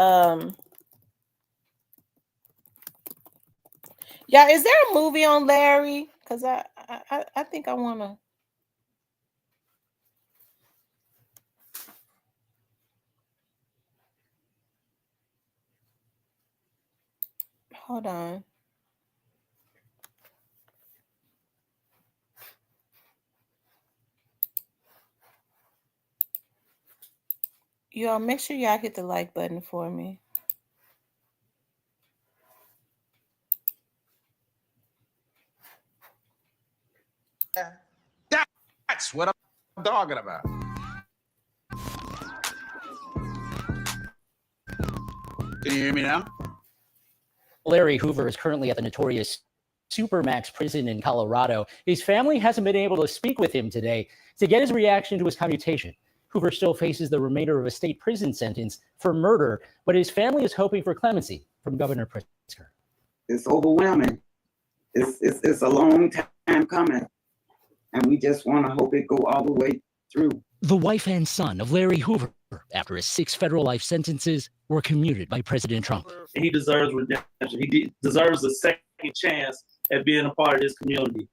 Speaker 1: yeah, is there a movie on Larry? Because I think I want to. Hold on. Y'all make sure y'all hit the like button for me.
Speaker 2: That's what I'm talking about. Can you hear me now?
Speaker 3: Larry Hoover is currently at the notorious Supermax prison in Colorado. His family hasn't been able to speak with him today to get his reaction to his commutation. Hoover still faces the remainder of a state prison sentence for murder, but his family is hoping for clemency from Governor Pritzker.
Speaker 4: It's overwhelming. It's a long time coming, and we just want to hope it go all the way through.
Speaker 3: The wife and son of Larry Hoover, after his 6 federal life sentences, were commuted by President Trump.
Speaker 5: He deserves redemption. He deserves a second chance at being a part of this community.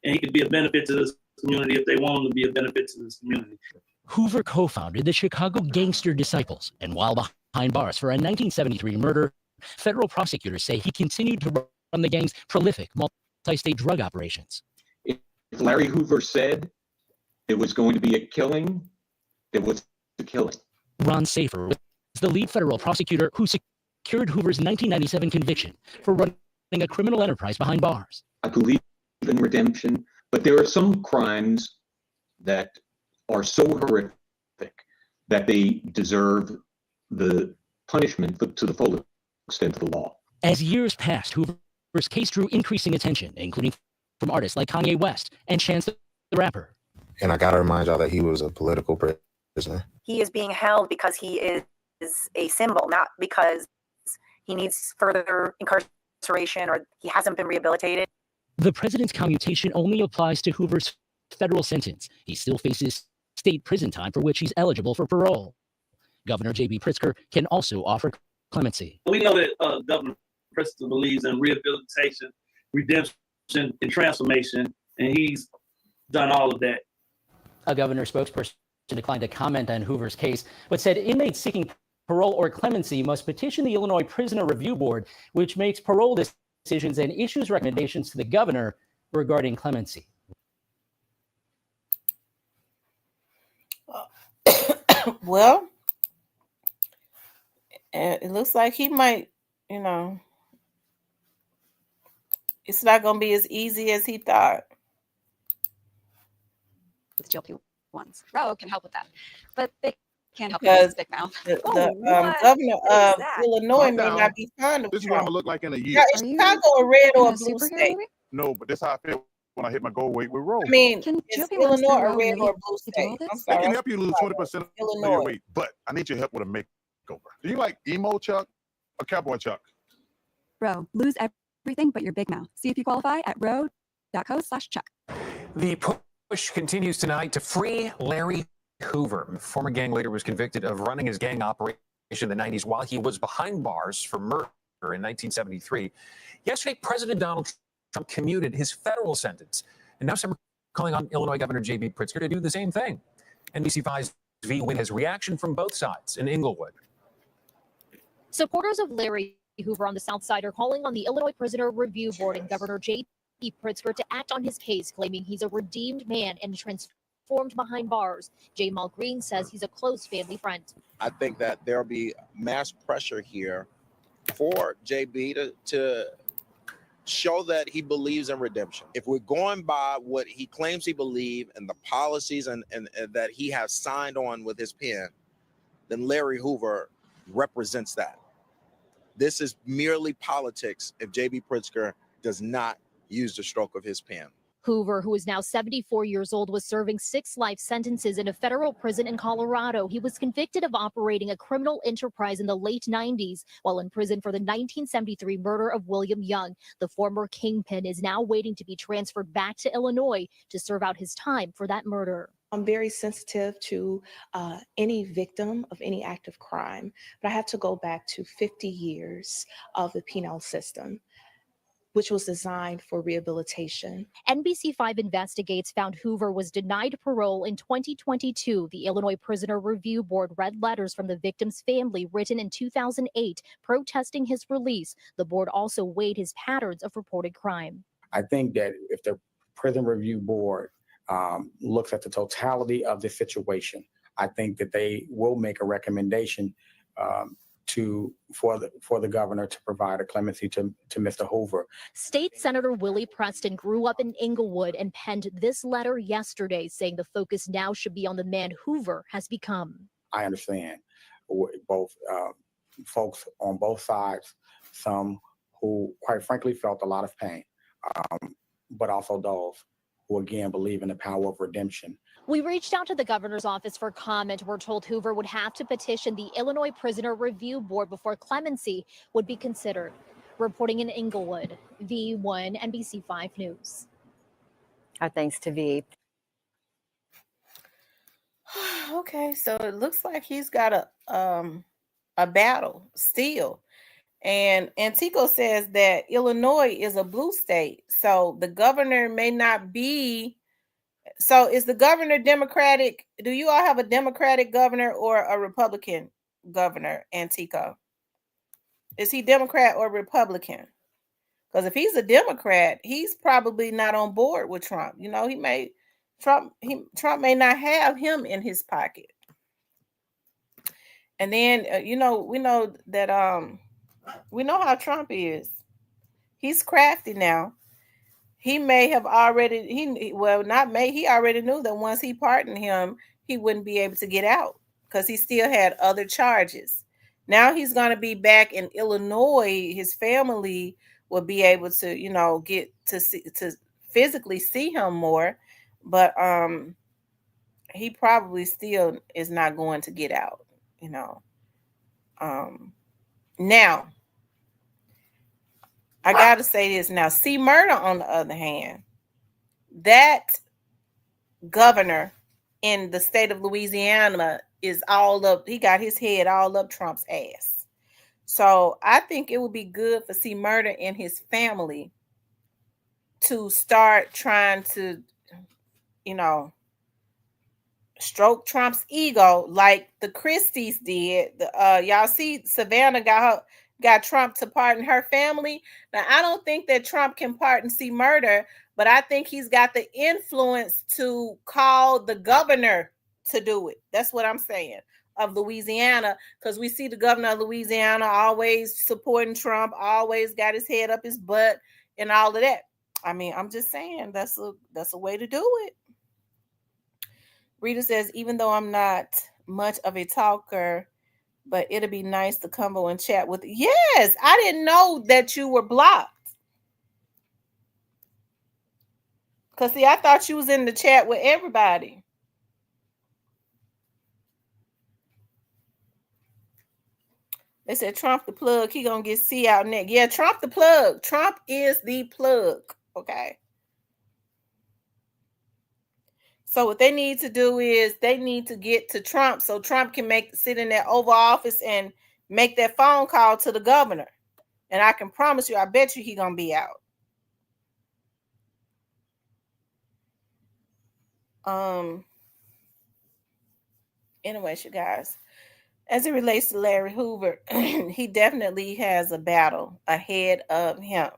Speaker 5: And he could be a benefit to this community if they want him to be a benefit to this community. Hoover
Speaker 3: co-founded the Chicago Gangster Disciples, and while behind bars for a 1973 murder, federal prosecutors say he continued to run the gang's prolific multi-state drug operations.
Speaker 6: If Larry Hoover said it was going to be a killing, it was a killing.
Speaker 3: Ron Safer was the lead federal prosecutor who secured Hoover's 1997 conviction for running a criminal enterprise behind bars.
Speaker 6: I believe in redemption, but there are some crimes that are so horrific that they deserve the punishment to the full extent of the law.
Speaker 3: As years passed, Hoover's case drew increasing attention, including from artists like Kanye West and Chance the Rapper.
Speaker 7: And I gotta remind y'all that he was a political prisoner.
Speaker 8: He is being held because he is a symbol, not because he needs further incarceration or he hasn't been rehabilitated.
Speaker 3: The president's commutation only applies to Hoover's federal sentence. He still faces state prison time for which he's eligible for parole. Governor J.B. Pritzker can also offer clemency.
Speaker 5: We know that Governor Pritzker believes in rehabilitation, redemption, and transformation, and he's done all of that.
Speaker 3: A governor spokesperson declined to comment on Hoover's case, but said inmates seeking parole or clemency must petition the Illinois Prisoner Review Board, which makes parole decisions and issues recommendations to the governor regarding clemency.
Speaker 1: Well, it looks like he might, it's not going to be as easy as he thought.
Speaker 9: With GLP-1s. Roe can help with that. But they can't help
Speaker 1: Because
Speaker 9: with big mouth.
Speaker 1: The governor of Illinois may
Speaker 2: Calm
Speaker 1: not be fond of
Speaker 2: This is what I'm
Speaker 1: Trump.
Speaker 2: gonna look like in a year.
Speaker 1: Now, is Chicago a red or a blue
Speaker 9: superhero
Speaker 1: state?
Speaker 9: movie?
Speaker 2: No, but that's how I feel when I hit my goal weight with Roe.
Speaker 1: I mean,
Speaker 9: Can
Speaker 1: is
Speaker 9: GLP-1s
Speaker 1: Illinois a
Speaker 9: throw
Speaker 1: red
Speaker 9: weight
Speaker 1: or a blue
Speaker 9: to do all
Speaker 1: state?
Speaker 9: this?
Speaker 1: I'm
Speaker 2: They can
Speaker 1: sorry.
Speaker 2: help you lose 20% of your
Speaker 1: Illinois.
Speaker 2: weight, but I need your help with a makeover. Do you like emo Chuck or cowboy Chuck?
Speaker 9: Roe, lose everything but your big mouth. See if you qualify at roe.co/check.
Speaker 10: The push continues tonight to free Larry Hoover. The former gang leader was convicted of running his gang operation in the 90s while he was behind bars for murder in 1973. Yesterday, President Donald Trump commuted his federal sentence, and now some are calling on Illinois Governor J.B. Pritzker to do the same thing. NBC5's V. Wynn has reaction from both sides in Inglewood.
Speaker 11: Supporters of Larry Hoover on the South Side are calling on the Illinois Prisoner Review Board and Governor J.B. Pritzker to act on his case, claiming he's a redeemed man and transformed behind bars. Jamal Green says he's a close family friend.
Speaker 12: I think that there'll be mass pressure here for JB to show that he believes in redemption. If we're going by what he claims he believes and the policies and that he has signed on with his pen, then Larry Hoover represents that. This is merely politics if J.B. Pritzker does not use the stroke of his pen.
Speaker 11: Hoover, who is now 74 years old, was serving 6 life sentences in a federal prison in Colorado. He was convicted of operating a criminal enterprise in the late 90s while in prison for the 1973 murder of William Young. The former kingpin is now waiting to be transferred back to Illinois to serve out his time for that murder.
Speaker 13: I'm very sensitive to any victim of any act of crime, but I have to go back to 50 years of the penal system, which was designed for rehabilitation.
Speaker 11: NBC5 Investigates found Hoover was denied parole in 2022. The Illinois Prisoner Review Board read letters from the victim's family written in 2008 protesting his release. The board also weighed his patterns of reported crime.
Speaker 14: I think that if the Prison Review Board looks at the totality of the situation, I think that they will make a recommendation to for the governor to provide a clemency to Mr. Hoover.
Speaker 11: State Senator Willie Preston grew up in Inglewood and penned this letter yesterday saying the focus now should be on the man Hoover has become.
Speaker 14: I understand both folks on both sides, some who quite frankly felt a lot of pain, but also those who again believe in the power of redemption.
Speaker 11: We reached out to the governor's office for comment. We're told Hoover would have to petition the Illinois Prisoner Review Board before clemency would be considered. Reporting in Inglewood, V1 NBC5 News.
Speaker 15: Our thanks to V.
Speaker 1: Okay, so it looks like he's got a battle still. And Antico says that Illinois is a blue state, so the governor may not be. So is the governor Democratic? Do you all have a Democratic governor or a Republican governor, Antico? Is he Democrat or Republican? Because if he's a Democrat, he's probably not on board with Trump. You know, Trump may not have him in his pocket. And then we know that we know how Trump is. He's crafty now. He may have already, he already knew that once he pardoned him, he wouldn't be able to get out because he still had other charges. Now he's going to be back in Illinois. His family will be able to, get to physically see him more, but he probably still is not going to get out, Now, I got to say this now. C. Murder, on the other hand, that governor in the state of Louisiana is all up. He got his head all up Trump's ass. So I think it would be good for C. Murder and his family to start trying to, stroke Trump's ego like the Christies did. Y'all see Savannah got Trump to pardon her family. Now, I don't think that Trump can pardon C. Murder, but I think he's got the influence to call the governor to do it. That's what I'm saying, of Louisiana, because we see the governor of Louisiana always supporting Trump, always got his head up his butt and all of that. I mean, I'm just saying that's a way to do it. Rita says, even though I'm not much of a talker, but it'll be nice to come and chat with. Yes, I didn't know that you were blocked. Because, see, I thought you was in the chat with everybody. They said Trump the plug. He going to get C out next. Yeah, Trump the plug. Trump is the plug. Okay. So what they need to do is they need to get to Trump so Trump can sit in that Oval Office and make that phone call to the governor. And I can promise you, I bet you he's going to be out. Anyways, you guys, as it relates to Larry Hoover, he definitely has a battle ahead of him.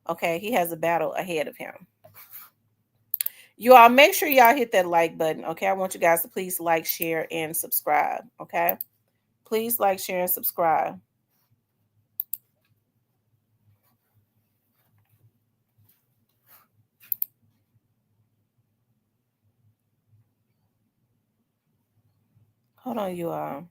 Speaker 1: Okay, he has a battle ahead of him. You all make sure y'all hit that like button. Okay, I want you guys to please like, share, and subscribe. Okay, please like, share, and subscribe. Hold on, you all.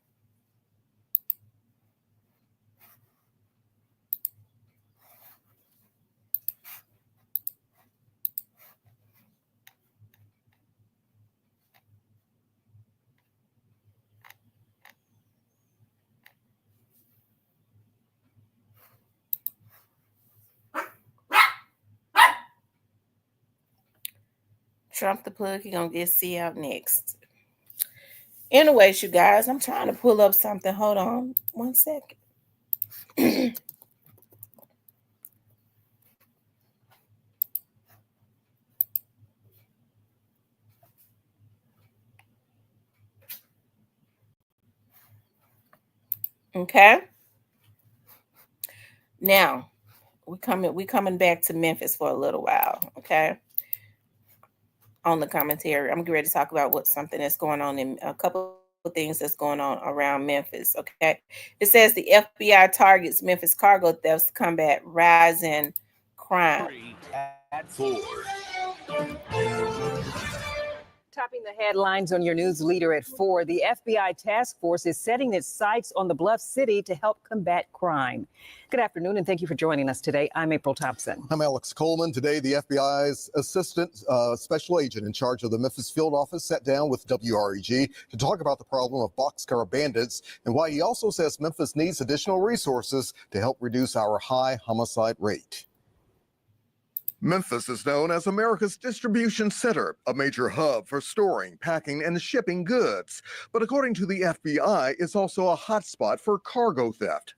Speaker 1: Trump the plug. He gonna get C out next. Anyways, you guys, I'm trying to pull up something. Hold on 1 second. Okay. Now we coming back to Memphis for a little while. Okay. On the commentary, I'm ready to talk about something that's going on in a couple things that's going on around Memphis. Okay. It says the FBI targets Memphis cargo thefts to combat rising crime.
Speaker 16: At 4.
Speaker 17: Topping the headlines on your news leader at 4, the FBI task force is setting its sights on the Bluff City to help combat crime. Good afternoon, and thank you for joining us today. I'm April Thompson.
Speaker 18: I'm Alex Coleman. Today, the FBI's assistant special agent in charge of the Memphis field office sat down with WREG to talk about the problem of boxcar bandits and why he also says Memphis needs additional resources to help reduce our high homicide rate.
Speaker 19: Memphis is known as America's distribution center, a major hub for storing, packing, and shipping goods. But according to the FBI, it's also a hotspot for cargo theft.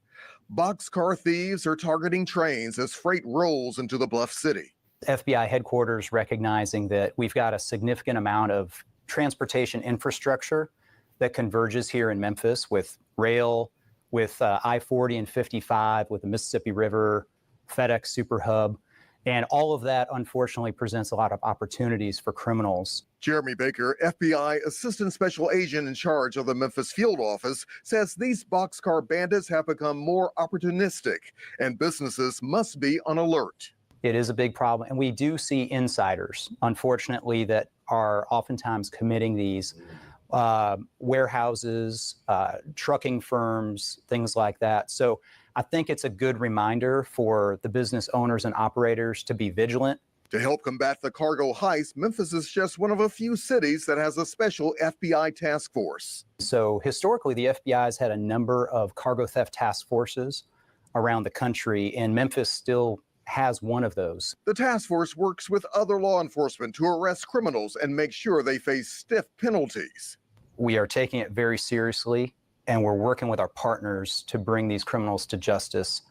Speaker 19: Boxcar thieves are targeting trains as freight rolls into the Bluff City.
Speaker 20: FBI headquarters recognizing that we've got a significant amount of transportation infrastructure that converges here in Memphis with rail, with I-40 and 55, with the Mississippi River, FedEx Super Hub. And all of that, unfortunately, presents a lot of opportunities for criminals.
Speaker 19: Jeremy Baker, FBI Assistant Special Agent in charge of the Memphis field office, says these boxcar bandits have become more opportunistic and businesses must be on alert.
Speaker 20: It is a big problem. And we do see insiders, unfortunately, that are oftentimes committing these warehouses, trucking firms, things like that. So I think it's a good reminder for the business owners and operators to be vigilant.
Speaker 19: To help combat the cargo heist, Memphis is just one of a few cities that has a special FBI task force.
Speaker 20: So historically, the FBI has had a number of cargo theft task forces around the country, and Memphis still has one of those.
Speaker 19: The task force works with other law enforcement to arrest criminals and make sure they face stiff penalties.
Speaker 20: We are taking it very seriously, and we're working with our partners to bring these criminals to justice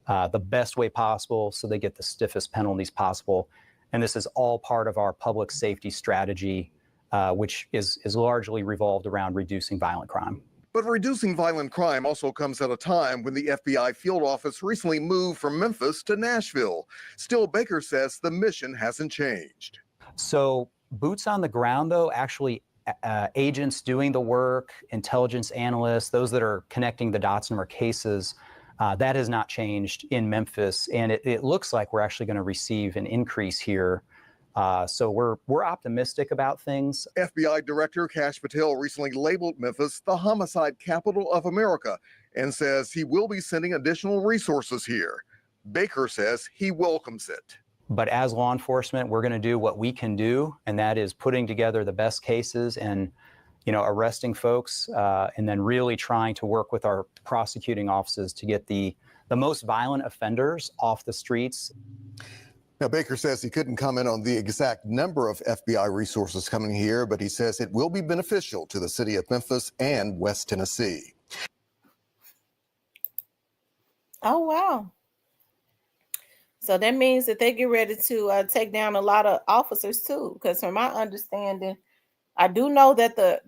Speaker 20: the best way possible so they get the stiffest penalties possible. And this is all part of our public safety strategy, which is largely revolved around reducing violent crime.
Speaker 19: But reducing violent crime also comes at a time when the FBI field office recently moved from Memphis to Nashville. Still, Baker says the mission hasn't changed.
Speaker 20: So boots on the ground, though, actually agents doing the work, intelligence analysts, those that are connecting the dots in our cases, that has not changed in Memphis. And it looks like we're actually going to receive an increase here. So we're optimistic about things.
Speaker 19: FBI Director Kash Patel recently labeled Memphis the homicide capital of America and says he will be sending additional resources here. Baker says he welcomes it.
Speaker 20: But as law enforcement, we're going to do what we can do, and that is putting together the best cases and, arresting folks, and then really trying to work with our prosecuting offices to get the most violent offenders off the streets.
Speaker 18: Now, Baker says he couldn't comment on the exact number of FBI resources coming here, but he says it will be beneficial to the city of Memphis and West Tennessee.
Speaker 1: Oh, wow. So that means that they get ready to take down a lot of officers too, because from my understanding, I do know that the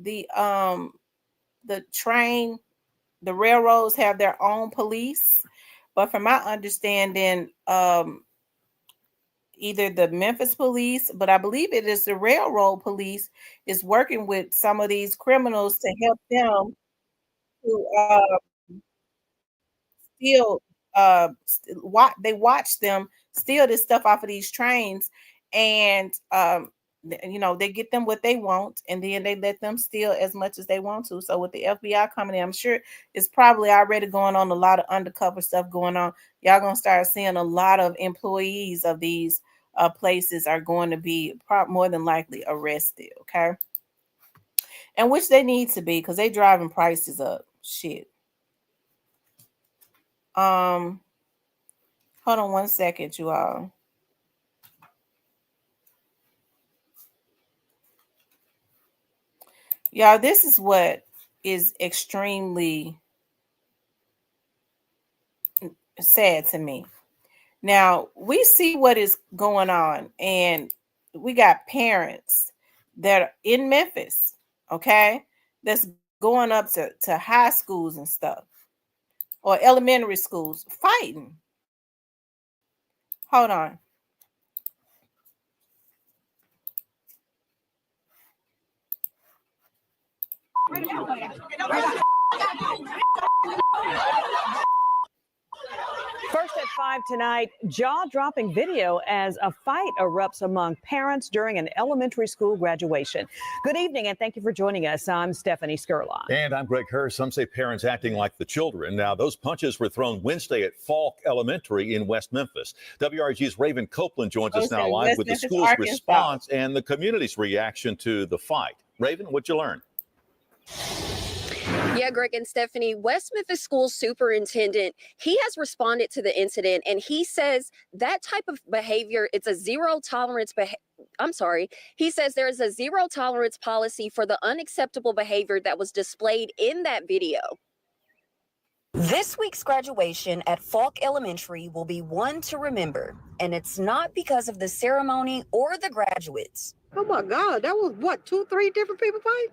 Speaker 1: railroads have their own police, but from my understanding, either the Memphis police, but I believe it is the railroad police, is working with some of these criminals to help them to steal. They watch them steal this stuff off of these trains, and they get them what they want, and then they let them steal as much as they want to. So with the FBI coming in, I'm sure it's probably already going on, a lot of undercover stuff going on. Y'all gonna start seeing a lot of employees of these places are going to be more than likely arrested. Okay, and which they need to be, because they driving prices up. Shit. Hold on one second, you all. Y'all, this is what is extremely sad to me. Now, we see what is going on, and we got parents that are in Memphis, okay, that's going up to high schools and stuff, or elementary schools, fighting. Hold on.
Speaker 17: First at 5 tonight, jaw-dropping video as a fight erupts among parents during an elementary school graduation. Good evening, and thank you for joining us. I'm Stephanie Skurlock.
Speaker 16: And I'm Greg Hurst. Some say parents acting like the children. Now, those punches were thrown Wednesday at Falk Elementary in West Memphis. WRG's Raven Copeland joins us now live with the school's response and the community's reaction to the fight. Raven, what'd you learn?
Speaker 21: Yeah, Greg and Stephanie, West Memphis School Superintendent, he has responded to the incident, and he says that type of behavior, it's a zero tolerance he says there is a zero tolerance policy for the unacceptable behavior that was displayed in that video.
Speaker 22: This week's graduation at Falk Elementary will be one to remember, and it's not because of the ceremony or the graduates.
Speaker 23: Oh my God, that was what, 2-3 different people fight?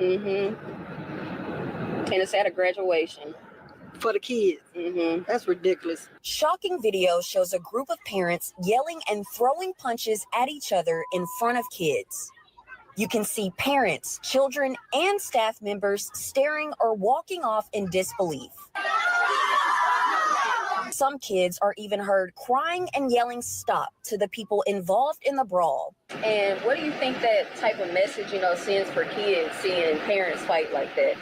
Speaker 21: And it's at a graduation.
Speaker 23: For the kids. That's ridiculous.
Speaker 22: Shocking video shows a group of parents yelling and throwing punches at each other in front of kids. You can see parents, children, and staff members staring or walking off in disbelief. Some kids are even heard crying and yelling "stop" to the people involved in the brawl.
Speaker 21: And what do you think that type of message, sends for kids seeing parents fight like that?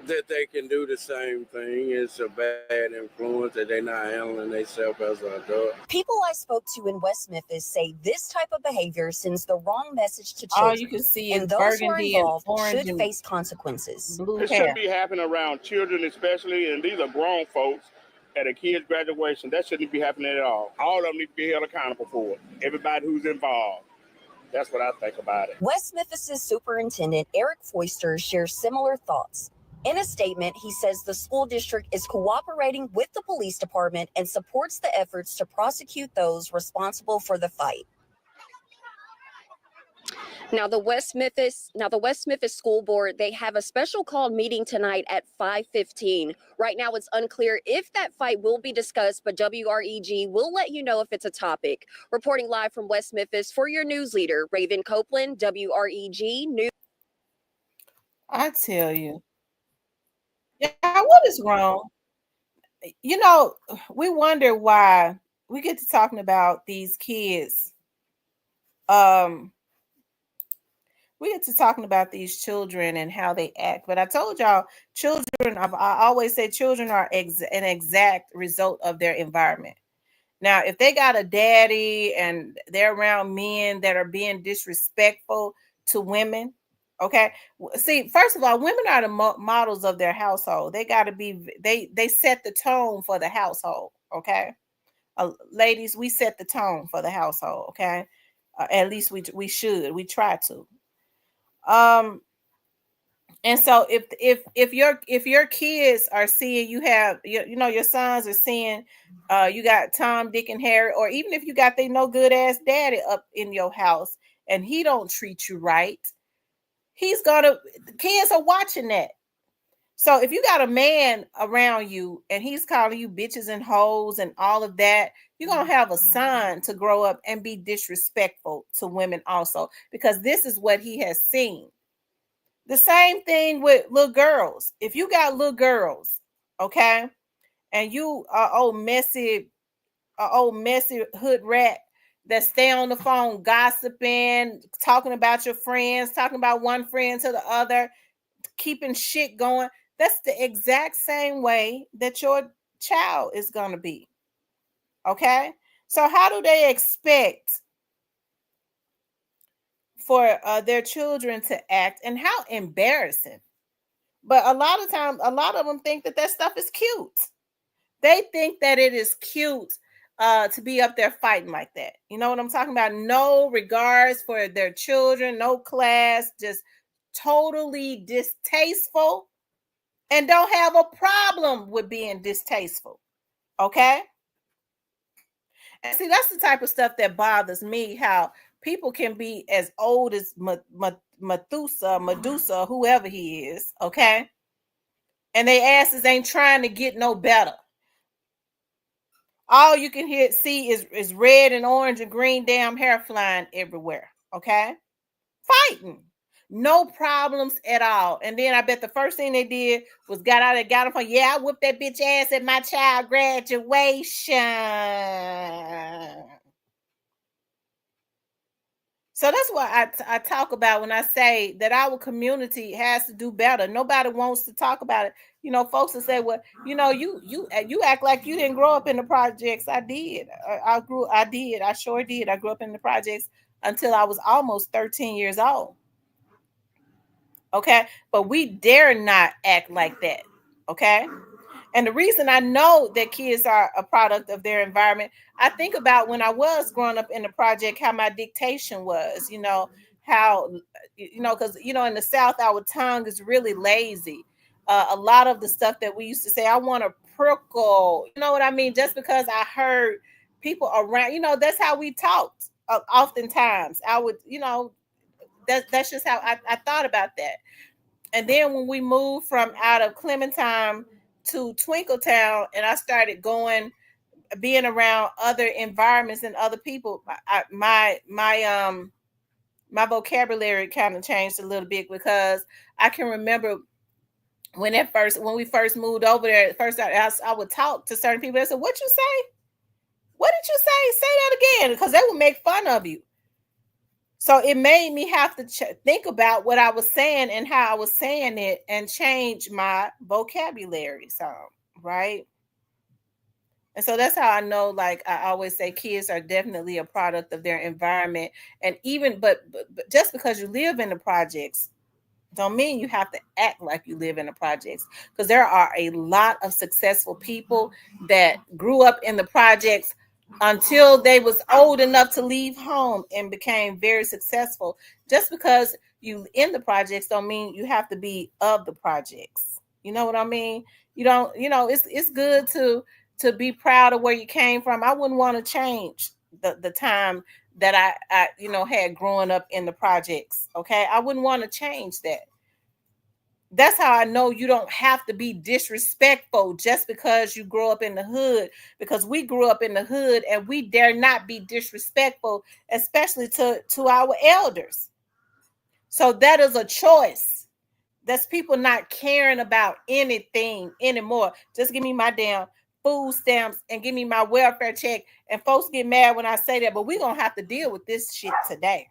Speaker 24: That they can do the same thing. It's a bad influence that they're not handling themselves as an adult.
Speaker 22: People I spoke to in West Memphis say this type of behavior sends the wrong message to
Speaker 1: All
Speaker 22: children.
Speaker 1: you can see
Speaker 22: and
Speaker 1: is
Speaker 22: those who are
Speaker 1: burgundy and
Speaker 22: involved
Speaker 1: orange
Speaker 22: should
Speaker 1: and
Speaker 22: face consequences.
Speaker 1: blue
Speaker 24: It
Speaker 1: hair.
Speaker 24: shouldn't be happening around children especially, and these are grown folks at a kid's graduation. That shouldn't be happening at all. All of them need to be held accountable for it. Everybody who's involved. That's what I think about it.
Speaker 22: West Memphis's Superintendent Eric Foister shares similar thoughts. In a statement, he says the school district is cooperating with the police department and supports the efforts to prosecute those responsible for the fight.
Speaker 21: Now, the West Memphis School Board, they have a special called meeting tonight at 5:15. Right now, it's unclear if that fight will be discussed, but WREG will let you know if it's a topic. Reporting live from West Memphis for your news leader, Raven Copeland, WREG News.
Speaker 1: I tell you. Yeah, what is wrong? We wonder why we get to talking about these kids. We get to talking about these children and how they act. But I told y'all, children, I always say children are an exact result of their environment. Now, if they got a daddy and they're around men that are being disrespectful to women, okay. See, first of all, women are the models of their household. They got to be, they set the tone for the household, okay. Ladies, we set the tone for the household, okay. At least we try to. And so if your kids are seeing you have, your sons are seeing, you got Tom, Dick, and Harry, or even if you got they no good ass daddy up in your house and he don't treat you right, kids are watching that. So if you got a man around you and he's calling you bitches and hoes and all of that, you're going to have a son to grow up and be disrespectful to women also, because this is what he has seen. The same thing with little girls. If you got little girls, okay, and you are old messy hood rat that stay on the phone gossiping, talking about your friends, talking about one friend to the other, keeping shit going, that's the exact same way that your child is going to be. Okay? So how do they expect for their children to act, and how embarrassing? But a lot of times, a lot of them think that stuff is cute. They think that it is cute to be up there fighting like that. You know what I'm talking about? No regards for their children, no class, just totally distasteful, and don't have a problem with being distasteful. Okay? And see, that's the type of stuff that bothers me, how people can be as old as Medusa, whoever he is, okay? And they asses ain't trying to get no better. All you can see is red and orange and green damn hair flying everywhere, okay? Fighting. No problems at all. And then I bet the first thing they did was got out and got him from, yeah, I whipped that bitch ass at my child graduation. So that's what I talk about when I say that our community has to do better. Nobody wants to talk about it. You know, folks will say, well, you know, you act like you didn't grow up in the projects. I did. I sure did. I grew up in the projects until I was almost 13 years old. Okay. But we dare not act like that. Okay. And the reason I know that kids are a product of their environment, I think about when I was growing up in the project, how my dictation was, you know, how, you know, because, you know, in the South, our tongue is really lazy. A lot of the stuff that we used to say, I want to prickle, you know what I mean? Just because I heard people around, you know, that's how we talked oftentimes. I would, you know, that's just how I thought about that. And then when we moved from out of Clementine to Twinkletown, and I started being around other environments and other people, my vocabulary kind of changed a little bit, because I can remember when we first moved over there. At first, I would talk to certain people. They said, "What you say? What did you say? Say that again," because they would make fun of you. So it made me have to think about what I was saying and how I was saying it, and change my vocabulary some, right? And so that's how I know, like I always say, kids are definitely a product of their environment. And even, but just because you live in the projects don't mean you have to act like you live in the projects, because there are a lot of successful people that grew up in the projects until they was old enough to leave home and became very successful. Just because you in the projects don't mean you have to be of the projects. You know what I mean? You don't, you know, it's good to be proud of where you came from. I wouldn't want to change the time that I you know, had growing up in the projects. Okay. I wouldn't want to change that. That's how I know you don't have to be disrespectful just because you grow up in the hood, because we grew up in the hood and we dare not be disrespectful, especially to our elders. So that is a choice. That's people not caring about anything anymore. Just give me my damn food stamps and give me my welfare check. And folks get mad when I say that, but we're going to have to deal with this shit today.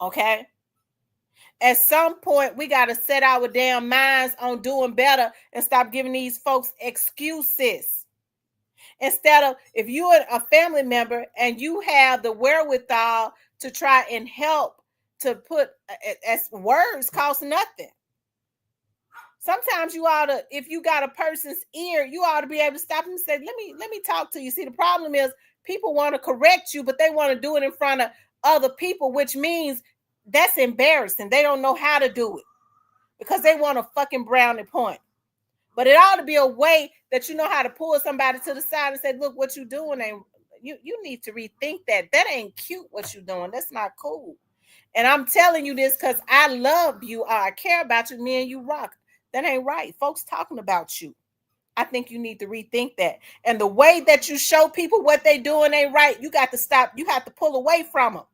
Speaker 1: Okay? At some point, we got to set our damn minds on doing better and stop giving these folks excuses. Instead of, if you're a family member and you have the wherewithal to try and help, to put, as words cost nothing. Sometimes you ought to, if you got a person's ear, you ought to be able to stop them and say, let me talk to you. See, the problem is people want to correct you, but they want to do it in front of other people, which means that's embarrassing. They don't know how to do it because they want a fucking brownie point. But it ought to be a way that you know how to pull somebody to the side and say, look, what you doing ain't, you need to rethink that. That ain't cute what you doing. That's not cool. And I'm telling you this because I love you. I care about you. Me and you rock. That ain't right. Folks talking about you. I think you need to rethink that. And the way that you show people what they doing ain't right, you got to stop. You have to pull away from them.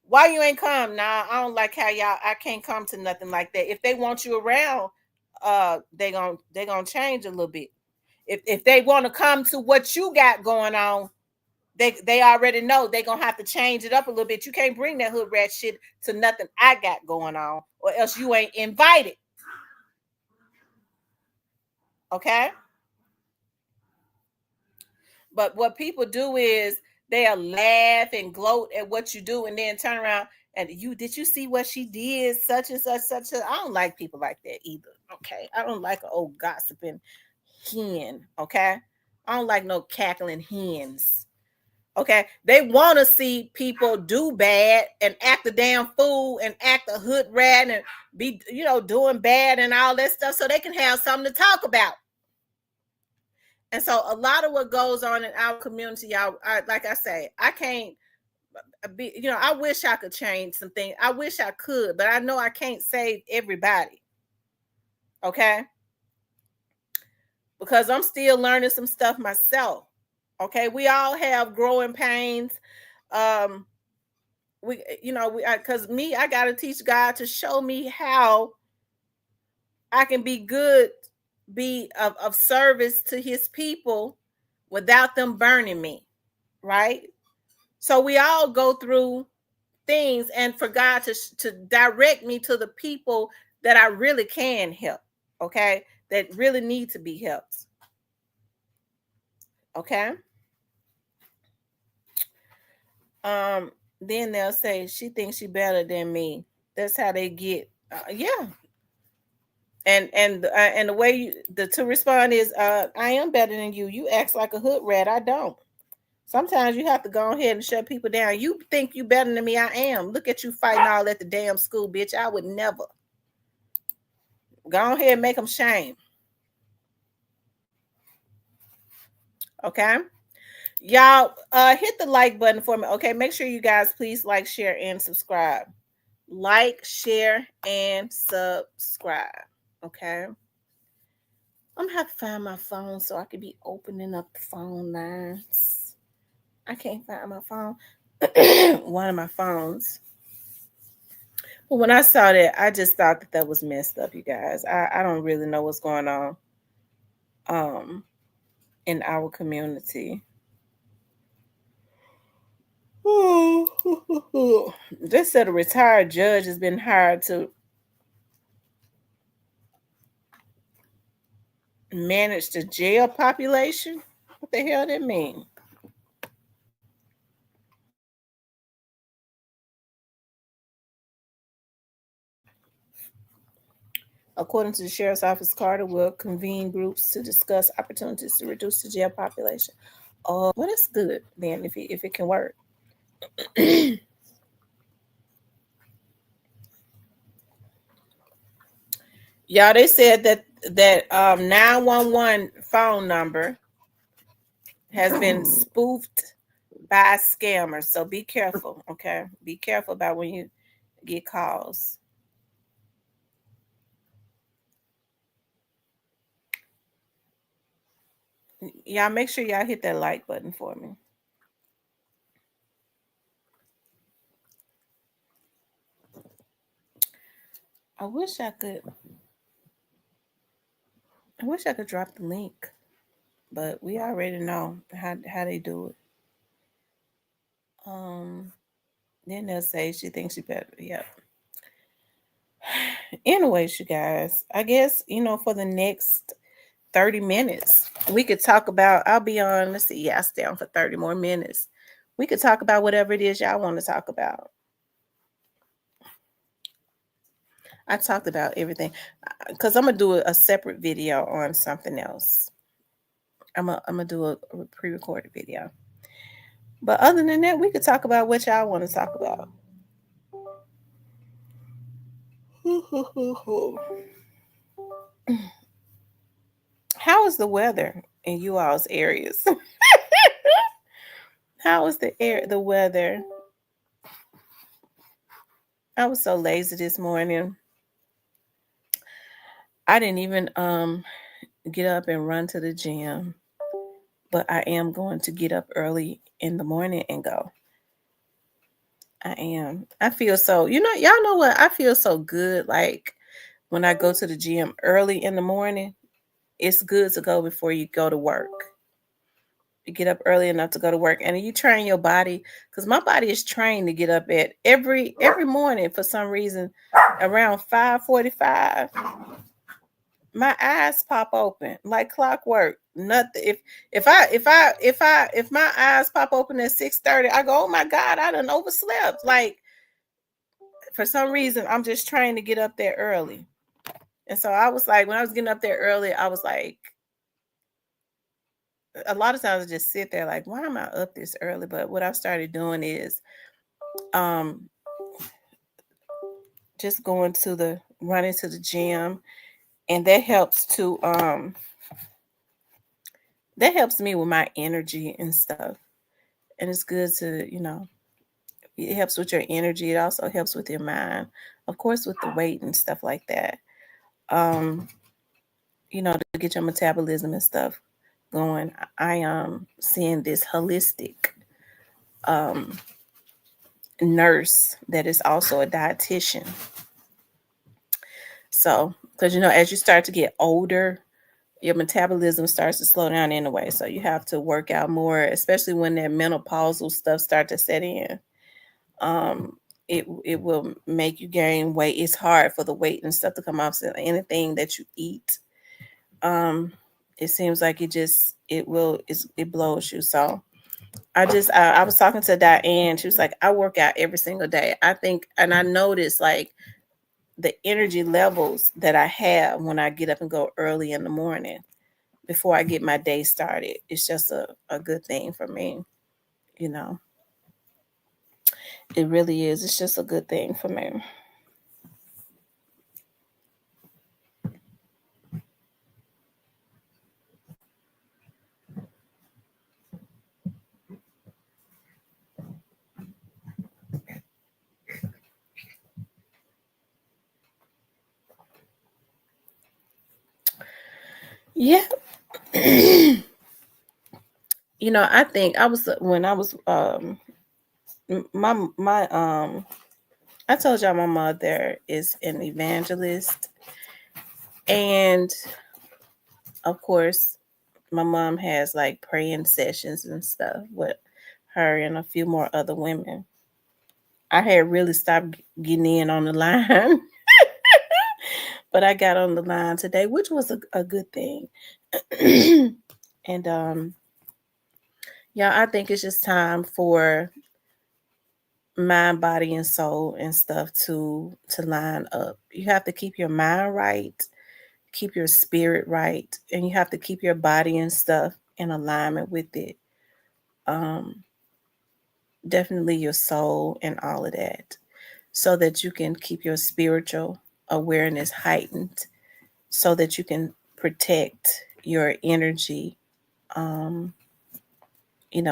Speaker 1: Why you ain't come? Nah, I don't like how I can't come to nothing like that. If they want you around, they gonna change a little bit. If they want to come to what you got going on, they already know they gonna have to change it up a little bit. You can't bring that hood rat shit to nothing I got going on, or else you ain't invited. Okay? But what people do is they'll laugh and gloat at what you do and then turn around and did you see what she did? Such and such, such. I don't like people like that either. Okay. I don't like an old gossiping hen. Okay. I don't like no cackling hens. Okay. They want to see people do bad and act a damn fool and act a hood rat and be, you know, doing bad and all that stuff so they can have something to talk about. And so a lot of what goes on in our community, y'all, like I say, I can't be, you know, I wish I could change some things. I wish I could, but I know I can't save everybody. Okay? Because I'm still learning some stuff myself. Okay? We all have growing pains. because I got to teach God to show me how I can be good, be of service to his people without them burning me, right? So we all go through things, and for God to direct me to the people that I really can help, okay? That really need to be helped, okay? Then they'll say, she thinks she better than me. That's how they get, yeah. And the way to respond is, I am better than you. You act like a hood rat. I don't. Sometimes you have to go ahead and shut people down. You think you better than me. I am. Look at you fighting all at the damn school, bitch. I would never. Go ahead and make them shame. Okay. Y'all, hit the like button for me. Okay. Make sure you guys please like, share, and subscribe. Like, share, and subscribe. Okay. I'm gonna have to find my phone so I can be opening up the phone lines. I can't find my phone. One of my phones. But when I saw that, I just thought that was messed up, you guys. I don't really know what's going on in our community. They said a retired judge has been hired to manage the jail population. What the hell that mean? According to the sheriff's office, Carter will convene groups to discuss opportunities to reduce the jail population. Oh, well, that's good then if it can work. Y'all, they said that 911 phone number has been spoofed by scammers. So be careful, okay? Be careful about when you get calls. Y'all make sure y'all hit that like button for me. I wish I could drop the link, but we already know how they do it. Then they'll say she thinks she better. Yep. Anyways, you guys, I guess, for the next 30 minutes, we could talk about, I'll be on, let's see, yeah, I stay on for 30 more minutes. We could talk about whatever it is y'all want to talk about. I talked about everything because I'm going to do a separate video on something else. I'm gonna do a pre-recorded video. But other than that, we could talk about what y'all want to talk about. How is the weather in you all's areas? How is the weather? I was so lazy this morning. I didn't even get up and run to the gym, but I am going to get up early in the morning and go. I am. I feel so, y'all know what? I feel so good. Like when I go to the gym early in the morning, it's good to go before you go to work. You get up early enough to go to work, and you train your body, because my body is trained to get up at every morning for some reason around 5:45. My eyes pop open like clockwork. Nothing. If my eyes pop open at 6:30, I go, oh my God, I done overslept. Like for some reason, I'm just trying to get up there early. And so I was like, when I was getting up there early, I was like, a lot of times I just sit there like, why am I up this early? But what I've started doing is just running to the gym. And that helps me with my energy and stuff. And it's good to, it helps with your energy. It also helps with your mind, of course, with the weight and stuff like that. To get your metabolism and stuff going. I am seeing this holistic nurse that is also a dietitian. So, because as you start to get older, your metabolism starts to slow down anyway. So you have to work out more, especially when that menopausal stuff start to set in. It will make you gain weight. It's hard for the weight and stuff to come off. So anything that you eat, it seems like it blows you. So I was talking to Diane. She was like, I work out every single day. I think, and I noticed like the energy levels that I have when I get up and go early in the morning before I get my day started. It's just a good thing for me. It really is. It's just a good thing for me. Yeah. I think when I was I told y'all my mother is an evangelist, and of course my mom has like praying sessions and stuff with her and a few more other women. I had really stopped getting in on the line, but I got on the line today, which was a good thing. And yeah, I think it's just time for mind, body, and soul and stuff to line up. You have to keep your mind right, keep your spirit right, and you have to keep your body and stuff in alignment with it. Definitely your soul and all of that, so that you can keep your spiritual awareness heightened, so that you can protect your energy.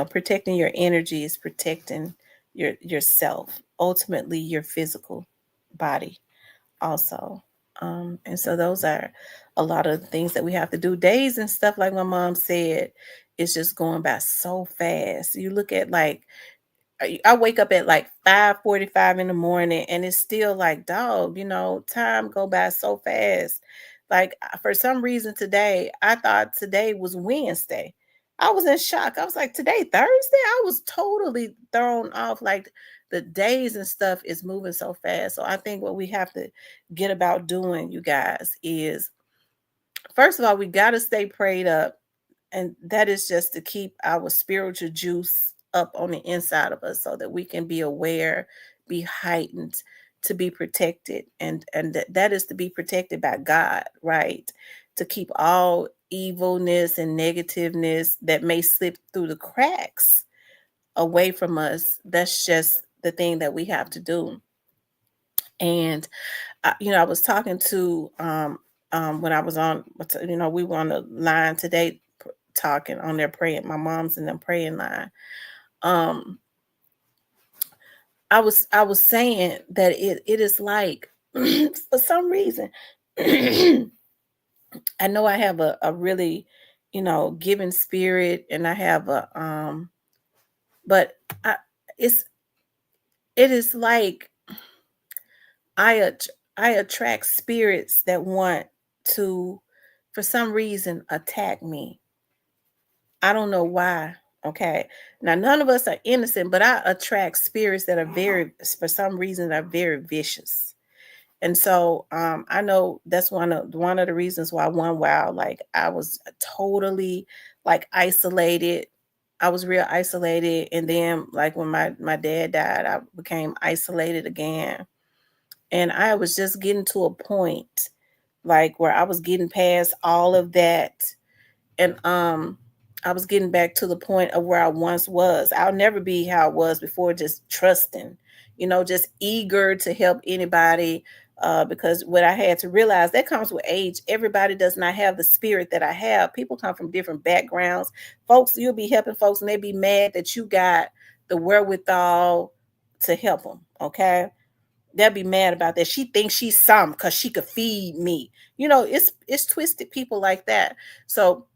Speaker 1: Protecting your energy is protecting yourself, ultimately your physical body also. And so those are a lot of things that we have to do. Days and stuff, like my mom said, is just going by so fast. You look at like, I wake up at like 5:45 in the morning, and it's still like, dog, time go by so fast. Like for some reason today, I thought today was Wednesday. I was in shock. I was like, today Thursday? I was totally thrown off. Like the days and stuff is moving so fast. So I think what we have to get about doing, you guys, is first of all, we got to stay prayed up. And that is just to keep our spiritual juice up on the inside of us so that we can be aware, be heightened, to be protected. And that is to be protected by God, right? To keep all evilness and negativeness that may slip through the cracks away from us. That's just the thing that we have to do. And, I was talking to, when I was on, we were on the line today, talking on their praying, my mom's in them praying line. I was saying that it is like for some reason I know I have a really giving spirit, and I have but it is like I attract spirits that want to, for some reason, attack me. I don't know why. Okay. Now, none of us are innocent, but I attract spirits that are for some reason, are very vicious. And so I know that's one of the reasons why one while, like, I was totally like isolated. I was real isolated. And then like when my dad died, I became isolated again. And I was just getting to a point like where I was getting past all of that. And I was getting back to the point of where I once was. I'll never be how I was before, just trusting, just eager to help anybody. Because what I had to realize, that comes with age. Everybody does not have the spirit that I have. People come from different backgrounds. Folks, you'll be helping folks and they be mad that you got the wherewithal to help them. Okay. They'll be mad about that. She thinks she's some because she could feed me. It's twisted people like that. So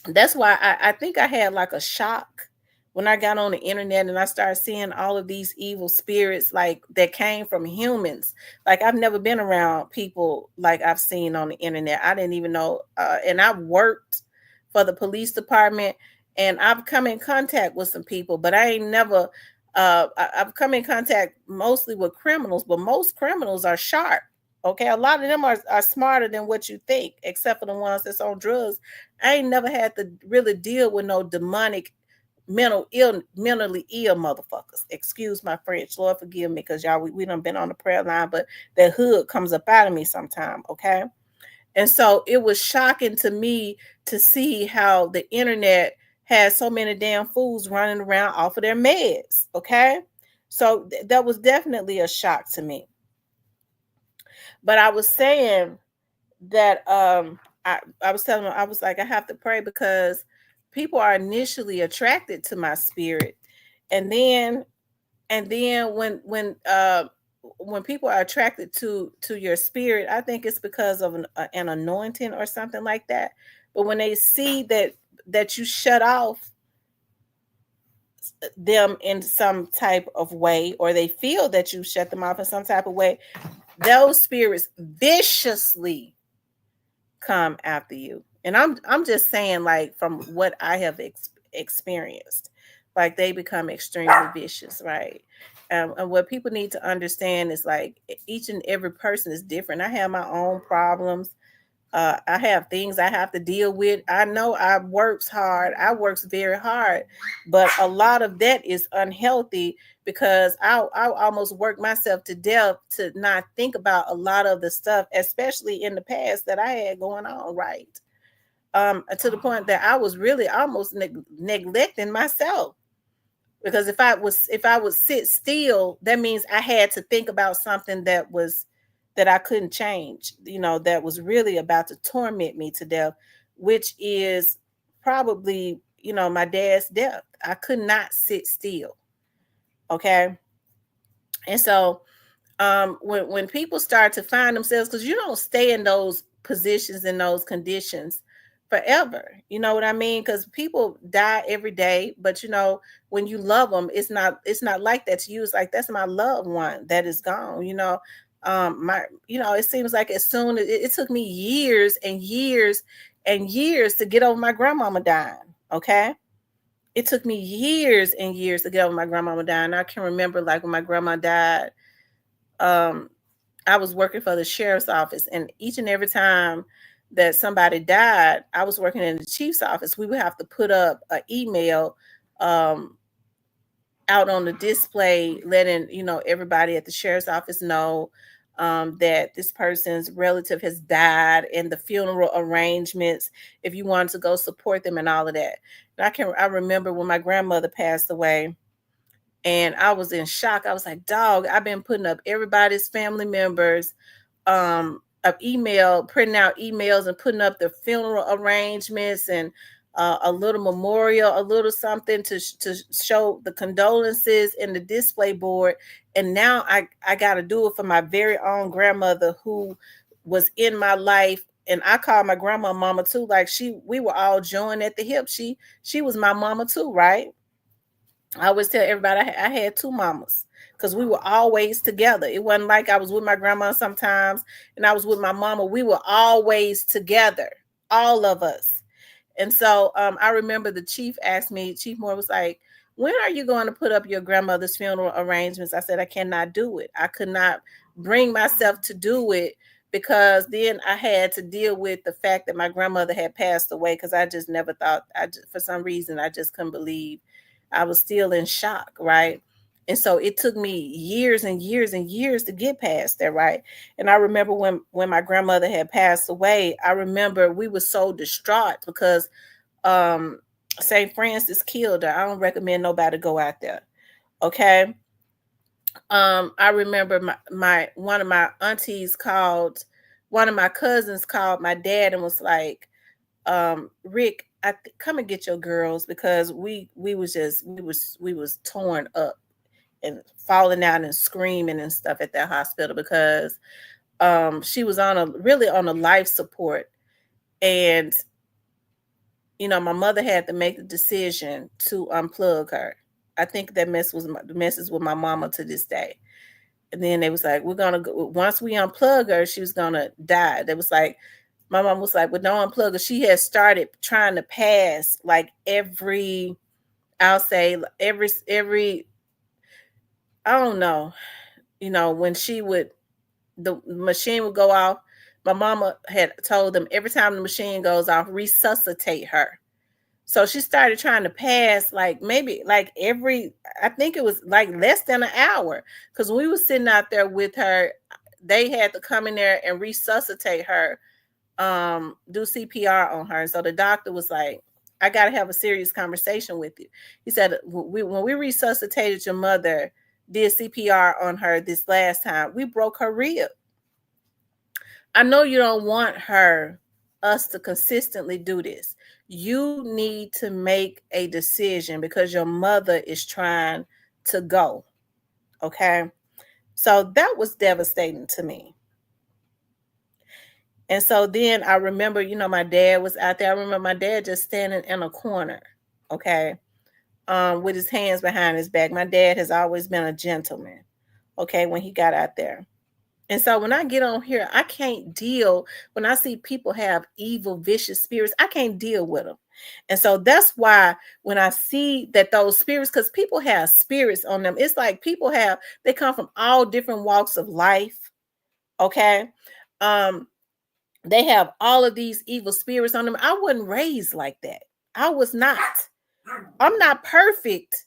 Speaker 1: that's why I think I had like a shock when I got on the internet and I started seeing all of these evil spirits like that came from humans. Like I've never been around people like I've seen on the internet. I didn't even know. And I've worked for the police department, and I've come in contact with some people, but I ain't never. I've come in contact mostly with criminals, but most criminals are sharp. Okay, a lot of them are smarter than what you think, except for the ones that's on drugs. I ain't never had to really deal with no demonic mentally ill motherfuckers. Excuse my French, Lord forgive me, because y'all we done been on the prayer line, but that hood comes up out of me sometime. Okay, and so it was shocking to me to see how the internet has so many damn fools running around off of their meds. Okay, so that was definitely a shock to me. But I was saying that I was telling them, I was like, I have to pray, because people are initially attracted to my spirit, and then when people are attracted to your spirit, I think it's because of an anointing or something like that. But when they see that you shut off them in some type of way, or they feel that you shut them off in some type of way, those spirits viciously come after you. And I'm just saying, like, from what I have experienced, like they become extremely vicious, right? And what people need to understand is, like, each and every person is different. I have my own problems. I have things I have to deal with. I know I works very hard, but a lot of that is unhealthy, because I almost worked myself to death to not think about a lot of the stuff, especially in the past, that I had going on, right? To the point that I was really almost neglecting myself, because if I would sit still, that means I had to think about something that I couldn't change, that was really about to torment me to death, which is probably, my dad's death. I could not sit still. Okay. And so when people start to find themselves, because you don't stay in those positions, in those conditions forever, you know what I mean? Because people die every day, but when you love them, it's not like that to you. It's like, that's my loved one that is gone. It seems like as soon as it took me years and years and years to get over my grandmama dying. Okay, it took me years and years to get over my grandmama dying. I can remember, like, when my grandma died, I was working for the sheriff's office, and each and every time that somebody died, I was working in the chief's office. We would have to put up an email out on the display, letting everybody at the sheriff's office know that this person's relative has died, and the funeral arrangements, if you wanted to go support them and all of that. And I remember when my grandmother passed away, and I was in shock. I was like, dog, I've been putting up everybody's family members of printing out emails and putting up the funeral arrangements and a little memorial, a little something to show the condolences in the display board. And now I got to do it for my very own grandmother, who was in my life. And I call my grandma mama too. Like, we were all joined at the hip. She was my mama too, right? I always tell everybody I had two mamas, because we were always together. It wasn't like I was with my grandma sometimes and I was with my mama. We were always together, all of us. And so I remember the chief asked me, Chief Moore was like, when are you going to put up your grandmother's funeral arrangements? I said, I cannot do it. I could not bring myself to do it, because then I had to deal with the fact that my grandmother had passed away, because I just never thought, for some reason, I just couldn't believe. I was still in shock, right? And so it took me years and years and years to get past that, right? And I remember when my grandmother had passed away, I remember we were so distraught, because St. Francis killed her. I don't recommend nobody go out there, okay? I remember one of my aunties called, one of my cousins called my dad and was like, Rick, come and get your girls, because we was torn up and falling out and screaming and stuff at that hospital, because she was really on a life support, and my mother had to make the decision to unplug her. I think that messes with my mama to this day. And then they was like, we're gonna go, once we unplug her, she was gonna die. They was like, my mom was like, well, don't unplug her. She had started trying to pass like every, I don't know, when the machine would go off, my mama had told them every time the machine goes off, resuscitate her. So she started trying to pass like maybe like I think it was like less than an hour. Because when we were sitting out there with her, they had to come in there and resuscitate her, do CPR on her. And so the doctor was like, I got to have a serious conversation with you. He said, when we resuscitated your mother, did CPR on her this last time, we broke her rib. I know you don't want us to consistently do this. You need to make a decision because your mother is trying to go. Okay. So that was devastating to me. And so then I remember, my dad was out there. I remember my dad just standing in a corner. Okay. With his hands behind his back. My dad has always been a gentleman. Okay. When he got out there. And so when I get on here, I can't deal when I see people have evil, vicious spirits. I can't deal with them. And so that's why when I see that those spirits, because people have spirits on them, it's like they come from all different walks of life. Okay. They have all of these evil spirits on them. I wasn't raised like that. I was not. I'm not perfect.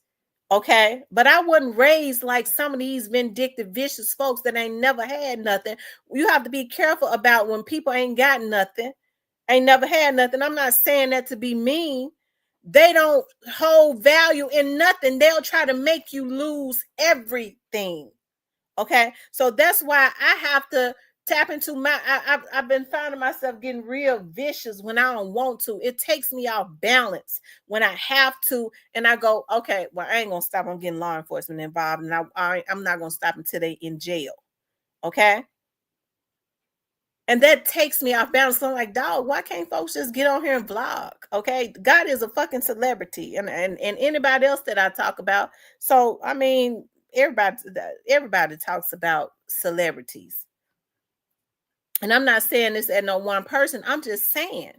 Speaker 1: Okay, but I wasn't raised like some of these vindictive, vicious folks that ain't never had nothing. You have to be careful about when people ain't got nothing, ain't never had nothing. I'm not saying that to be mean. They don't hold value in nothing. They'll try to make you lose everything. Okay, so that's why I have to tap into I've been finding myself getting real vicious when I don't want to. It takes me off balance when I have to, and I go, okay, well, I ain't gonna stop. I'm getting law enforcement involved, and I'm not gonna stop until they in jail. Okay. And that takes me off balance. So I'm like, dog, why can't folks just get on here and vlog? Okay. God is a fucking celebrity, and anybody else that I talk about. So I mean, everybody talks about celebrities. And I'm not saying this at no one person. I'm just saying.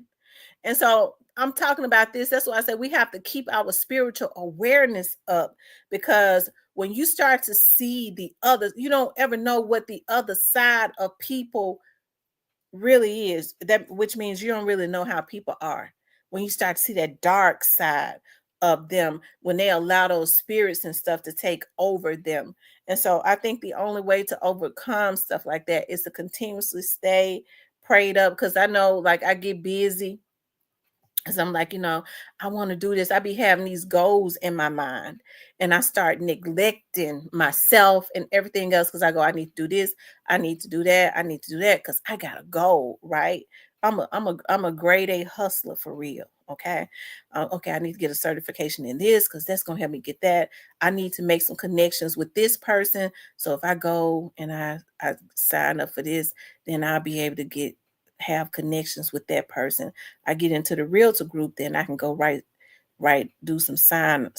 Speaker 1: And so I'm talking about this. That's why I said we have to keep our spiritual awareness up, because when you start to see the others, you don't ever know what the other side of people really is. Which means you don't really know how people are. When you start to see that dark side of them, when they allow those spirits and stuff to take over them. And so I think the only way to overcome stuff like that is to continuously stay prayed up. Because I know, like, I get busy because I'm like, I want to do this. I be having these goals in my mind, and I start neglecting myself and everything else because I go, I need to do this, I need to do that, I need to do that because I got a goal, right? I'm a grade A hustler for real. Okay. Okay. I need to get a certification in this because that's going to help me get that. I need to make some connections with this person. So if I go and I sign up for this, then I'll be able to have connections with that person. I get into the realtor group, then I can go do some loan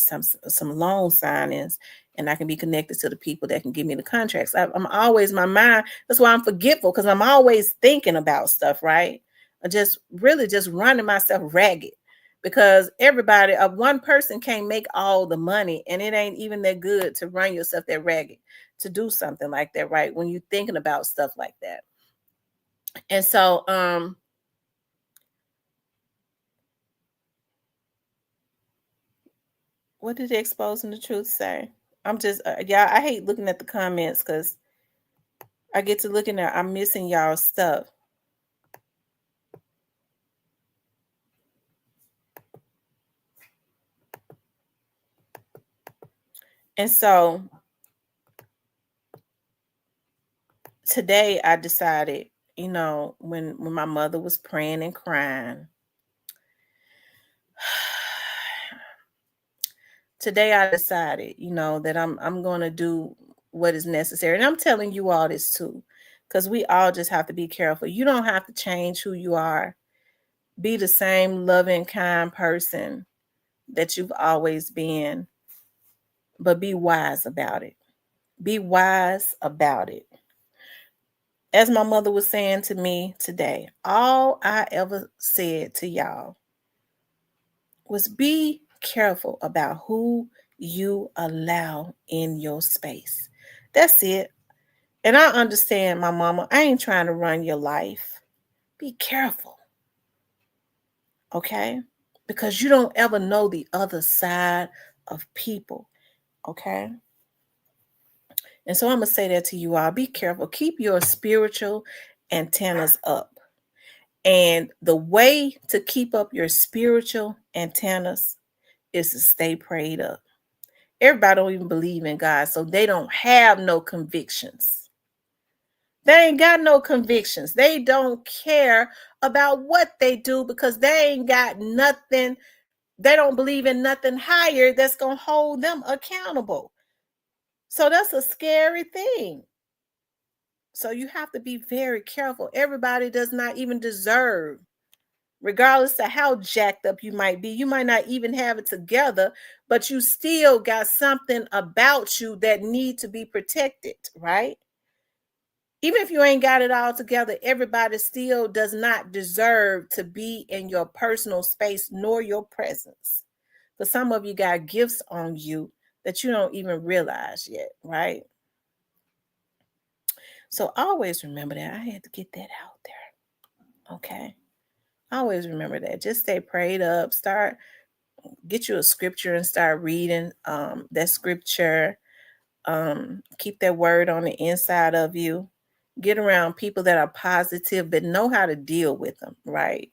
Speaker 1: signings, and I can be connected to the people that can give me the contracts. I'm always, my mind, that's why I'm forgetful, because I'm always thinking about stuff, right? Just running myself ragged, because one person can't make all the money, and it ain't even that good to run yourself that ragged to do something like that, right? When you're thinking about stuff like that. And so, what did Exposing the Truth say? I'm just, y'all, I hate looking at the comments because I get to looking at, I'm missing y'all stuff. And so today I decided, when my mother was praying and crying, today I decided, that I'm going to do what is necessary. And I'm telling you all this too, because we all just have to be careful. You don't have to change who you are. Be the same loving, kind person that you've always been, but be wise about it. Be wise about it. As my mother was saying to me today, all I ever said to y'all was be careful about who you allow in your space. That's it. And I understand, my mama, I ain't trying to run your life. Be careful. Okay? Because you don't ever know the other side of people. Okay? And so I'm going to say that to you all. Be careful. Keep your spiritual antennas up. And the way to keep up your spiritual antennas is to stay prayed up. Everybody don't even believe in God, so they don't have no convictions. They ain't got no convictions. They don't care about what they do because they ain't got nothing. They don't believe in nothing higher that's going to hold them accountable. So that's a scary thing. So you have to be very careful. Everybody does not even deserve, regardless of how jacked up you might be. You might not even have it together, but you still got something about you that need to be protected, right? Even if you ain't got it all together, everybody still does not deserve to be in your personal space nor your presence. But some of you got gifts on you that you don't even realize yet, right? So always remember that. I had to get that out there. Okay. Always remember that. Just stay prayed up. Get you a scripture and start reading that scripture. Keep that word on the inside of you. Get around people that are positive, but know how to deal with them, right?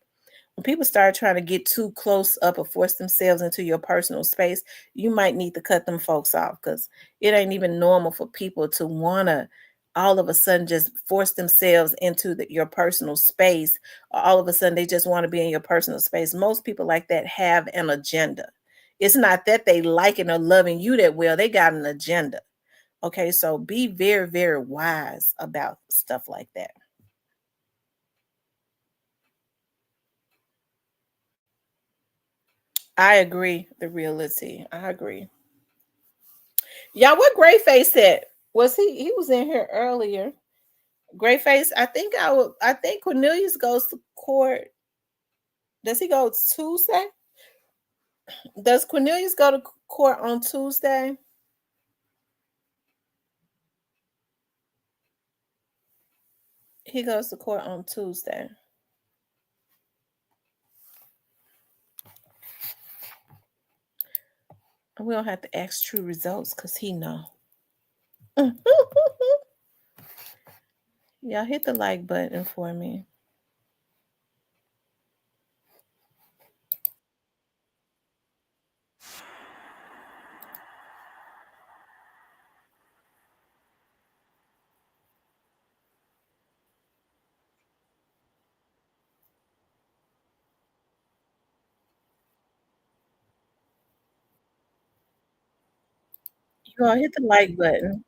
Speaker 1: When people start trying to get too close up or force themselves into your personal space, you might need to cut them folks off because it ain't even normal for people to want to all of a sudden just force themselves into your personal space. Or all of a sudden they just want to be in your personal space. Most people like that have an agenda. It's not that they liking or loving you that well. They got an agenda. Okay, so be very, very wise about stuff like that. I agree, the reality. I agree. Y'all, what Grayface said? Was he was in here earlier. Grayface, I think Cornelius goes to court. Does he go Tuesday? Does Cornelius go to court on Tuesday? He goes to court on Tuesday. We don't have to ask True Results because he know. Y'all hit the like button for me. You all hit the like button.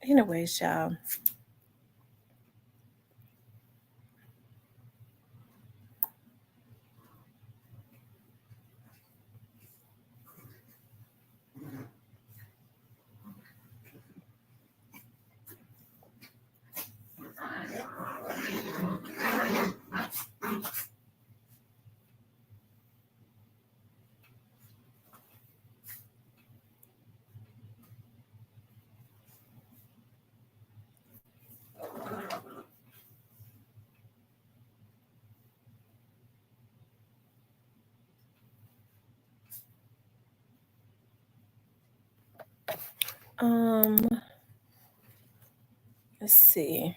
Speaker 1: Anyways, y'all. Let's see.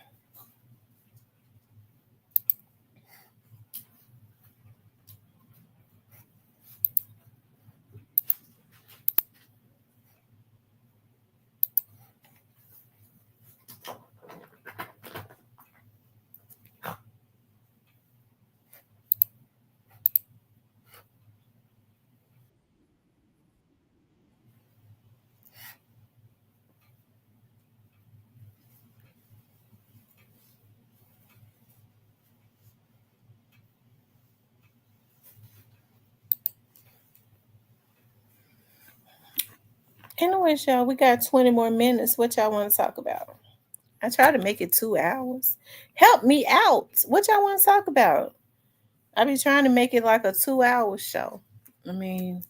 Speaker 1: Anyways, y'all, we got 20 more minutes. What y'all want to talk about? I try to make it 2 hours. Help me out. What y'all want to talk about? I be trying to make it like a 2-hour show. I mean,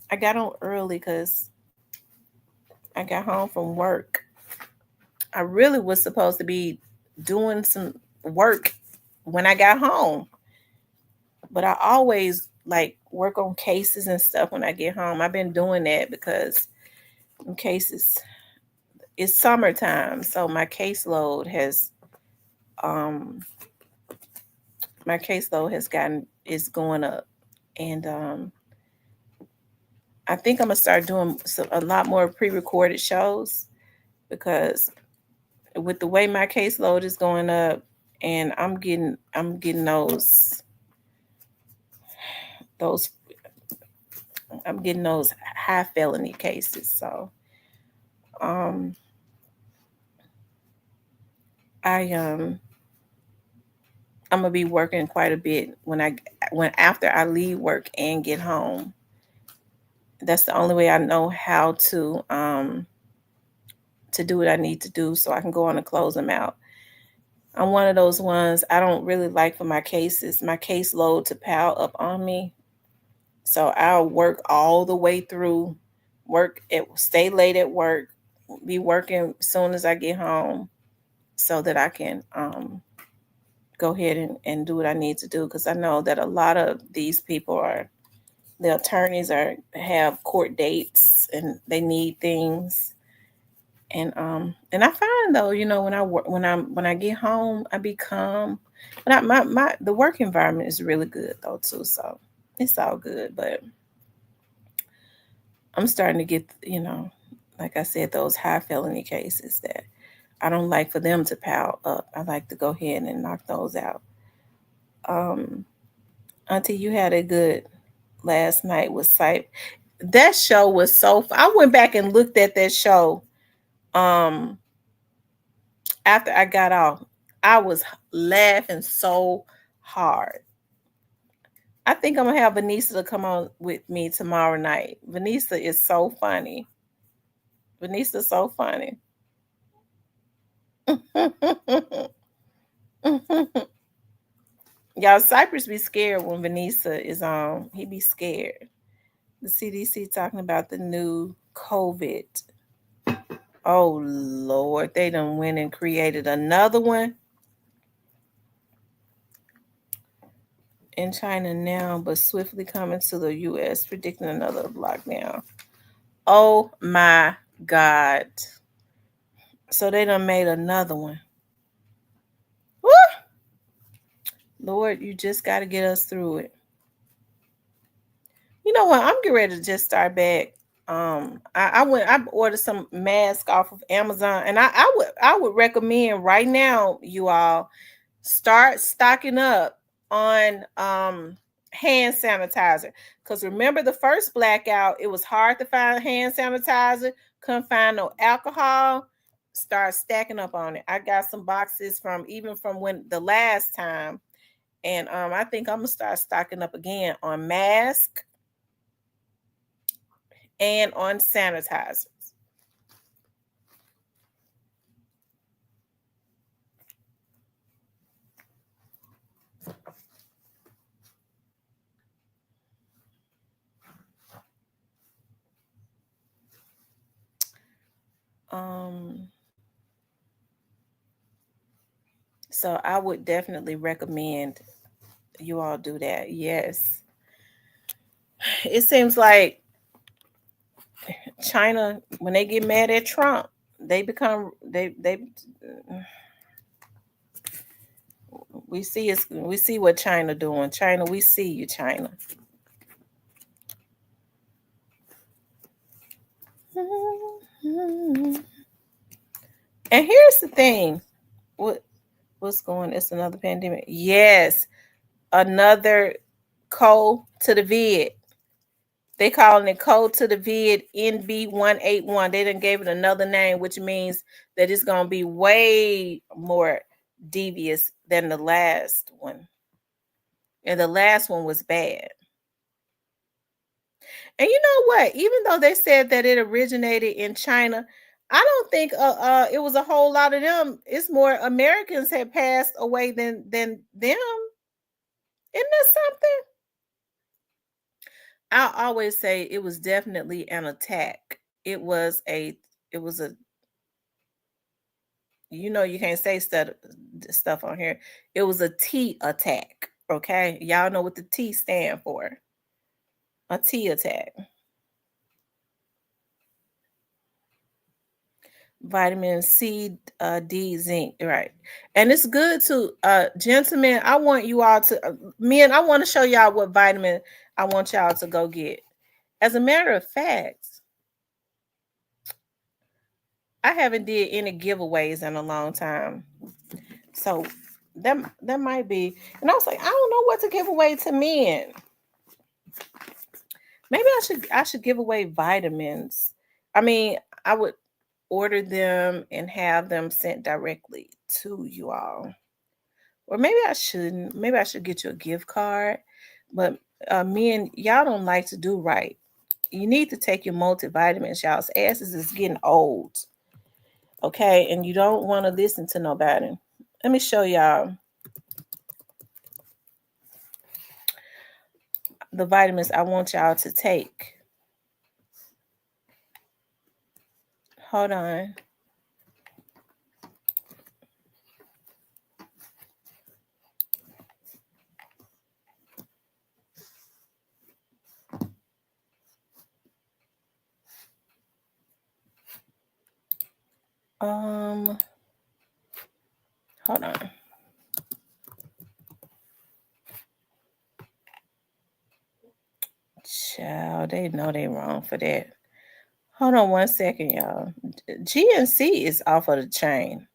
Speaker 1: I got on early because I got home from work. I really was supposed to be doing some work when I got home, but I always like work on cases and stuff when I get home. I've been doing that because in cases, it's summertime, so my caseload has is going up, and I think I'm gonna start doing a lot more pre-recorded shows because with the way my caseload is going up, and I'm getting those high felony cases. So I'm gonna be working quite a bit when after I leave work and get home. That's the only way I know how to do what I need to do so I can go on and close them out. I'm one of those ones I don't really like for my caseload to pile up on me. So I'll work all the way through, stay late at work, be working as soon as I get home so that I can go ahead and do what I need to do. Because I know that a lot of these people the attorneys have court dates and they need things. And I find though, when I get home, I be calm. But the work environment is really good though too. So it's all good. But I'm starting to get, like I said, those high felony cases that I don't like for them to pile up. I like to go ahead and knock those out. Auntie, you had a good last night with Sipe. That show was so fun. I went back and looked at that show after I got off. I was laughing so hard. I think I'm gonna have Vanessa to come on with me tomorrow night. Vanessa is so funny. Vanessa's so funny. Y'all, Cypress be scared when Vanessa is on. He be scared. The CDC talking about the new COVID. Oh, Lord. They done went and created another one in China now, but swiftly coming to the U.S., predicting another lockdown. Oh, my God. So they done made another one. Woo! Lord, you just got to get us through it. You know what? I'm getting ready to just start back. I ordered some masks off of Amazon, and I would recommend right now, you all, start stocking up on hand sanitizer. Because remember the first blackout, it was hard to find hand sanitizer, couldn't find no alcohol. Start stacking up on it. I got some boxes from when the last time. And I think I'm gonna start stocking up again on masks and on sanitizers. So I would definitely recommend you all do that. Yes. It seems like China, when they get mad at Trump, they become we see what China doing. China, we see you, China. And here's the thing. What's going? It's another pandemic. Yes, another CO to the vid. They calling it CO to the vid NB181. They done gave it another name, which means that it's gonna be way more devious than the last one. And the last one was bad. And you know what? Even though they said that it originated in China, I don't think it was a whole lot of them. It's more Americans had passed away than them. Isn't that something? I always say it was definitely an attack. It was a you can't say stuff on here. It was a T attack. Okay. Y'all know what the T stand for. A T attack. Vitamin C, D, zinc, right? And it's good to, gentlemen. I want you all to, men. I want to show y'all what vitamin I want y'all to go get. As a matter of fact, I haven't did any giveaways in a long time, so that might be. And I was like, I don't know what to give away to men. Maybe I should give away vitamins. I mean, I would order them and have them sent directly to you all. Or maybe I shouldn't. Maybe I should get you a gift card. But men, y'all don't like to do right. You need to take your multivitamins. Y'all's asses is getting old. Okay, and you don't want to listen to nobody. Let me show y'all the vitamins I want y'all to take. Hold on. Hold on. Child, they know they wrong for that. Hold on 1 second, y'all. GNC is off of the chain.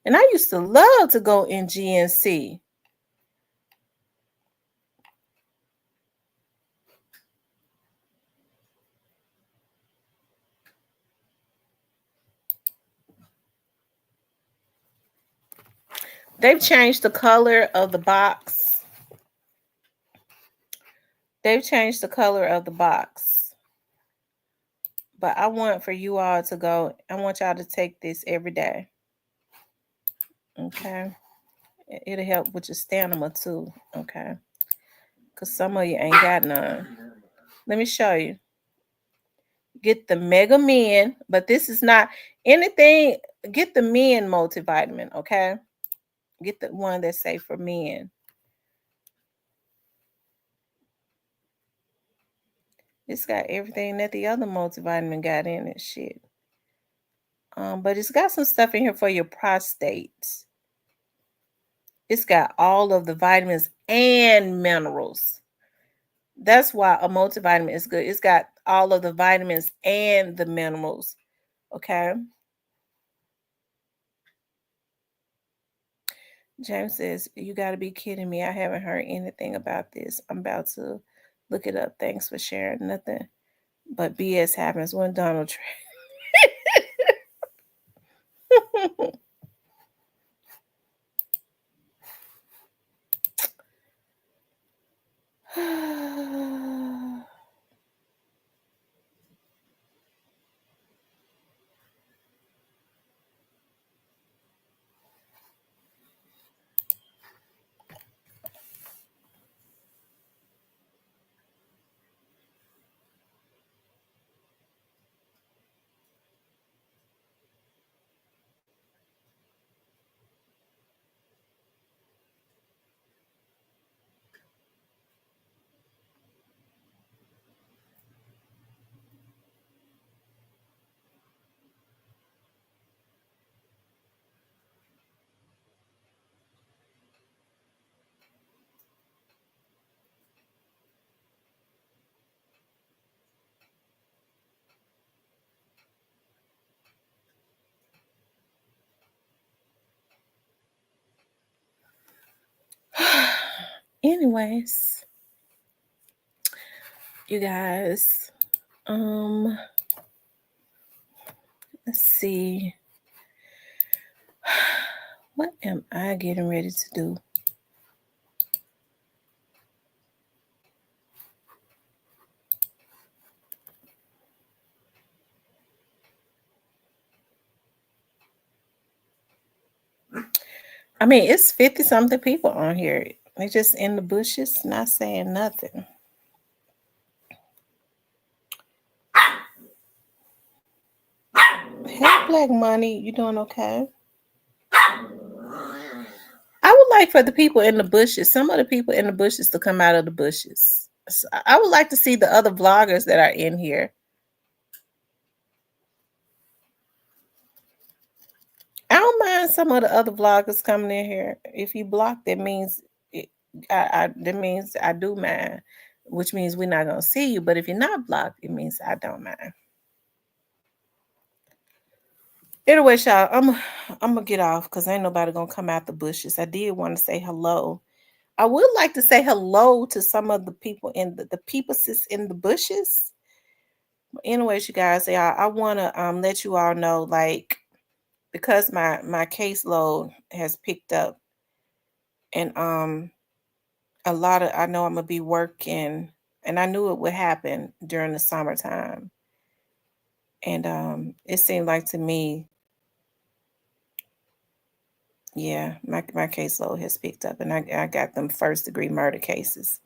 Speaker 1: And I used to love to go in GNC. They've changed the color of the box. They've changed the color of the box. But I want for you all to go. I want y'all to take this every day. Okay. It'll help with your stamina too. Okay. Because some of you ain't got none. Let me show you. Get the Mega Men, but this is not anything. Get the men multivitamin. Okay. Get the one that's safe for men. It's got everything that the other multivitamin got in it, shit. But it's got some stuff in here for your prostate. It's got all of the vitamins and minerals. That's why a multivitamin is good. It's got all of the vitamins and the minerals. Okay. James says, you got to be kidding me. I haven't heard anything about this. I'm about to look it up. Thanks for sharing. Nothing but BS happens when Donald Trump. anyways, you guys, let's see. What am I getting ready to do? I mean, it's 50 something people on here. They just in the bushes, not saying nothing. Hey, Black Money, you doing okay? I would like for the people in the bushes, some of the people in the bushes to come out of the bushes. So I would like to see the other vloggers that are in here. I don't mind some of the other vloggers coming in here. If you block, that means that means I do mind, which means we're not gonna see you. But if you're not blocked, it means I don't mind. Anyway, y'all, I'm gonna get off because ain't nobody gonna come out the bushes. I did want to say hello. I would like to say hello to some of the people in the people's in the bushes. But anyways, you guys, I want to let you all know, like, because my caseload has picked up, and a lot of I know I'm gonna be working, and I knew it would happen during the summertime, and it seemed like to me, yeah, my caseload has picked up, and I got them first-degree murder cases.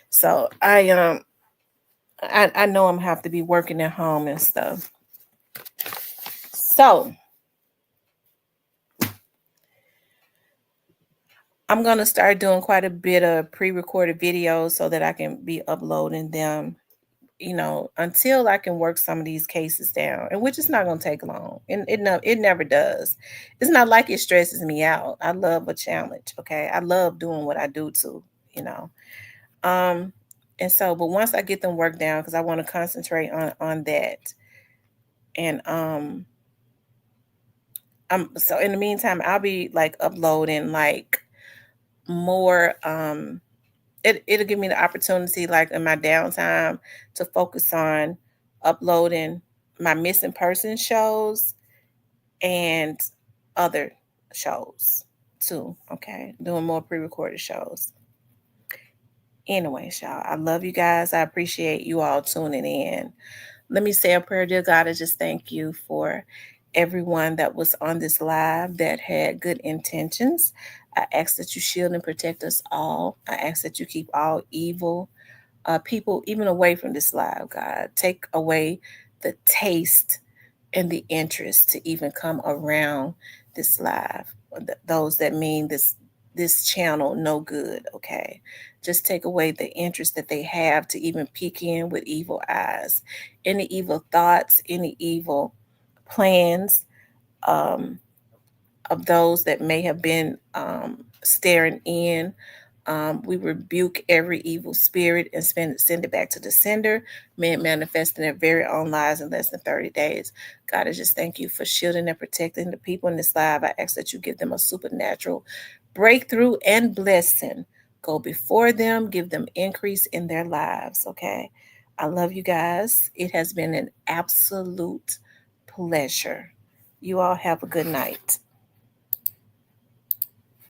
Speaker 1: So I know I'm gonna have to be working at home and stuff. So I'm gonna start doing quite a bit of pre-recorded videos so that I can be uploading them, until I can work some of these cases down, and which is not gonna take long. And it never does. It's not like it stresses me out. I love a challenge. Okay. I love doing what I do too, And so, but once I get them worked down, because I want to concentrate on that. And so in the meantime, I'll be like uploading like more it'll give me the opportunity, like in my downtime, to focus on uploading my missing person shows and other shows too. Okay. Doing more pre-recorded shows. Anyway, y'all, I love you guys. I appreciate you all tuning in. Let me say a prayer. Dear God, I just thank you for everyone that was on this live that had good intentions. I ask that you shield and protect us all. I ask that you keep all evil people even away from this live, God. Take away the taste and the interest to even come around this live. Those that mean this channel no good, okay? Just take away the interest that they have to even peek in with evil eyes. Any evil thoughts, any evil plans of those that may have been staring in. We rebuke every evil spirit and send it back to the sender. May it manifest in their very own lives in less than 30 days. God, I just thank you for shielding and protecting the people in this live. I ask that you give them a supernatural breakthrough and blessing. Go before them, give them increase in their lives, okay? I love you guys. It has been an absolute pleasure. You all have a good night.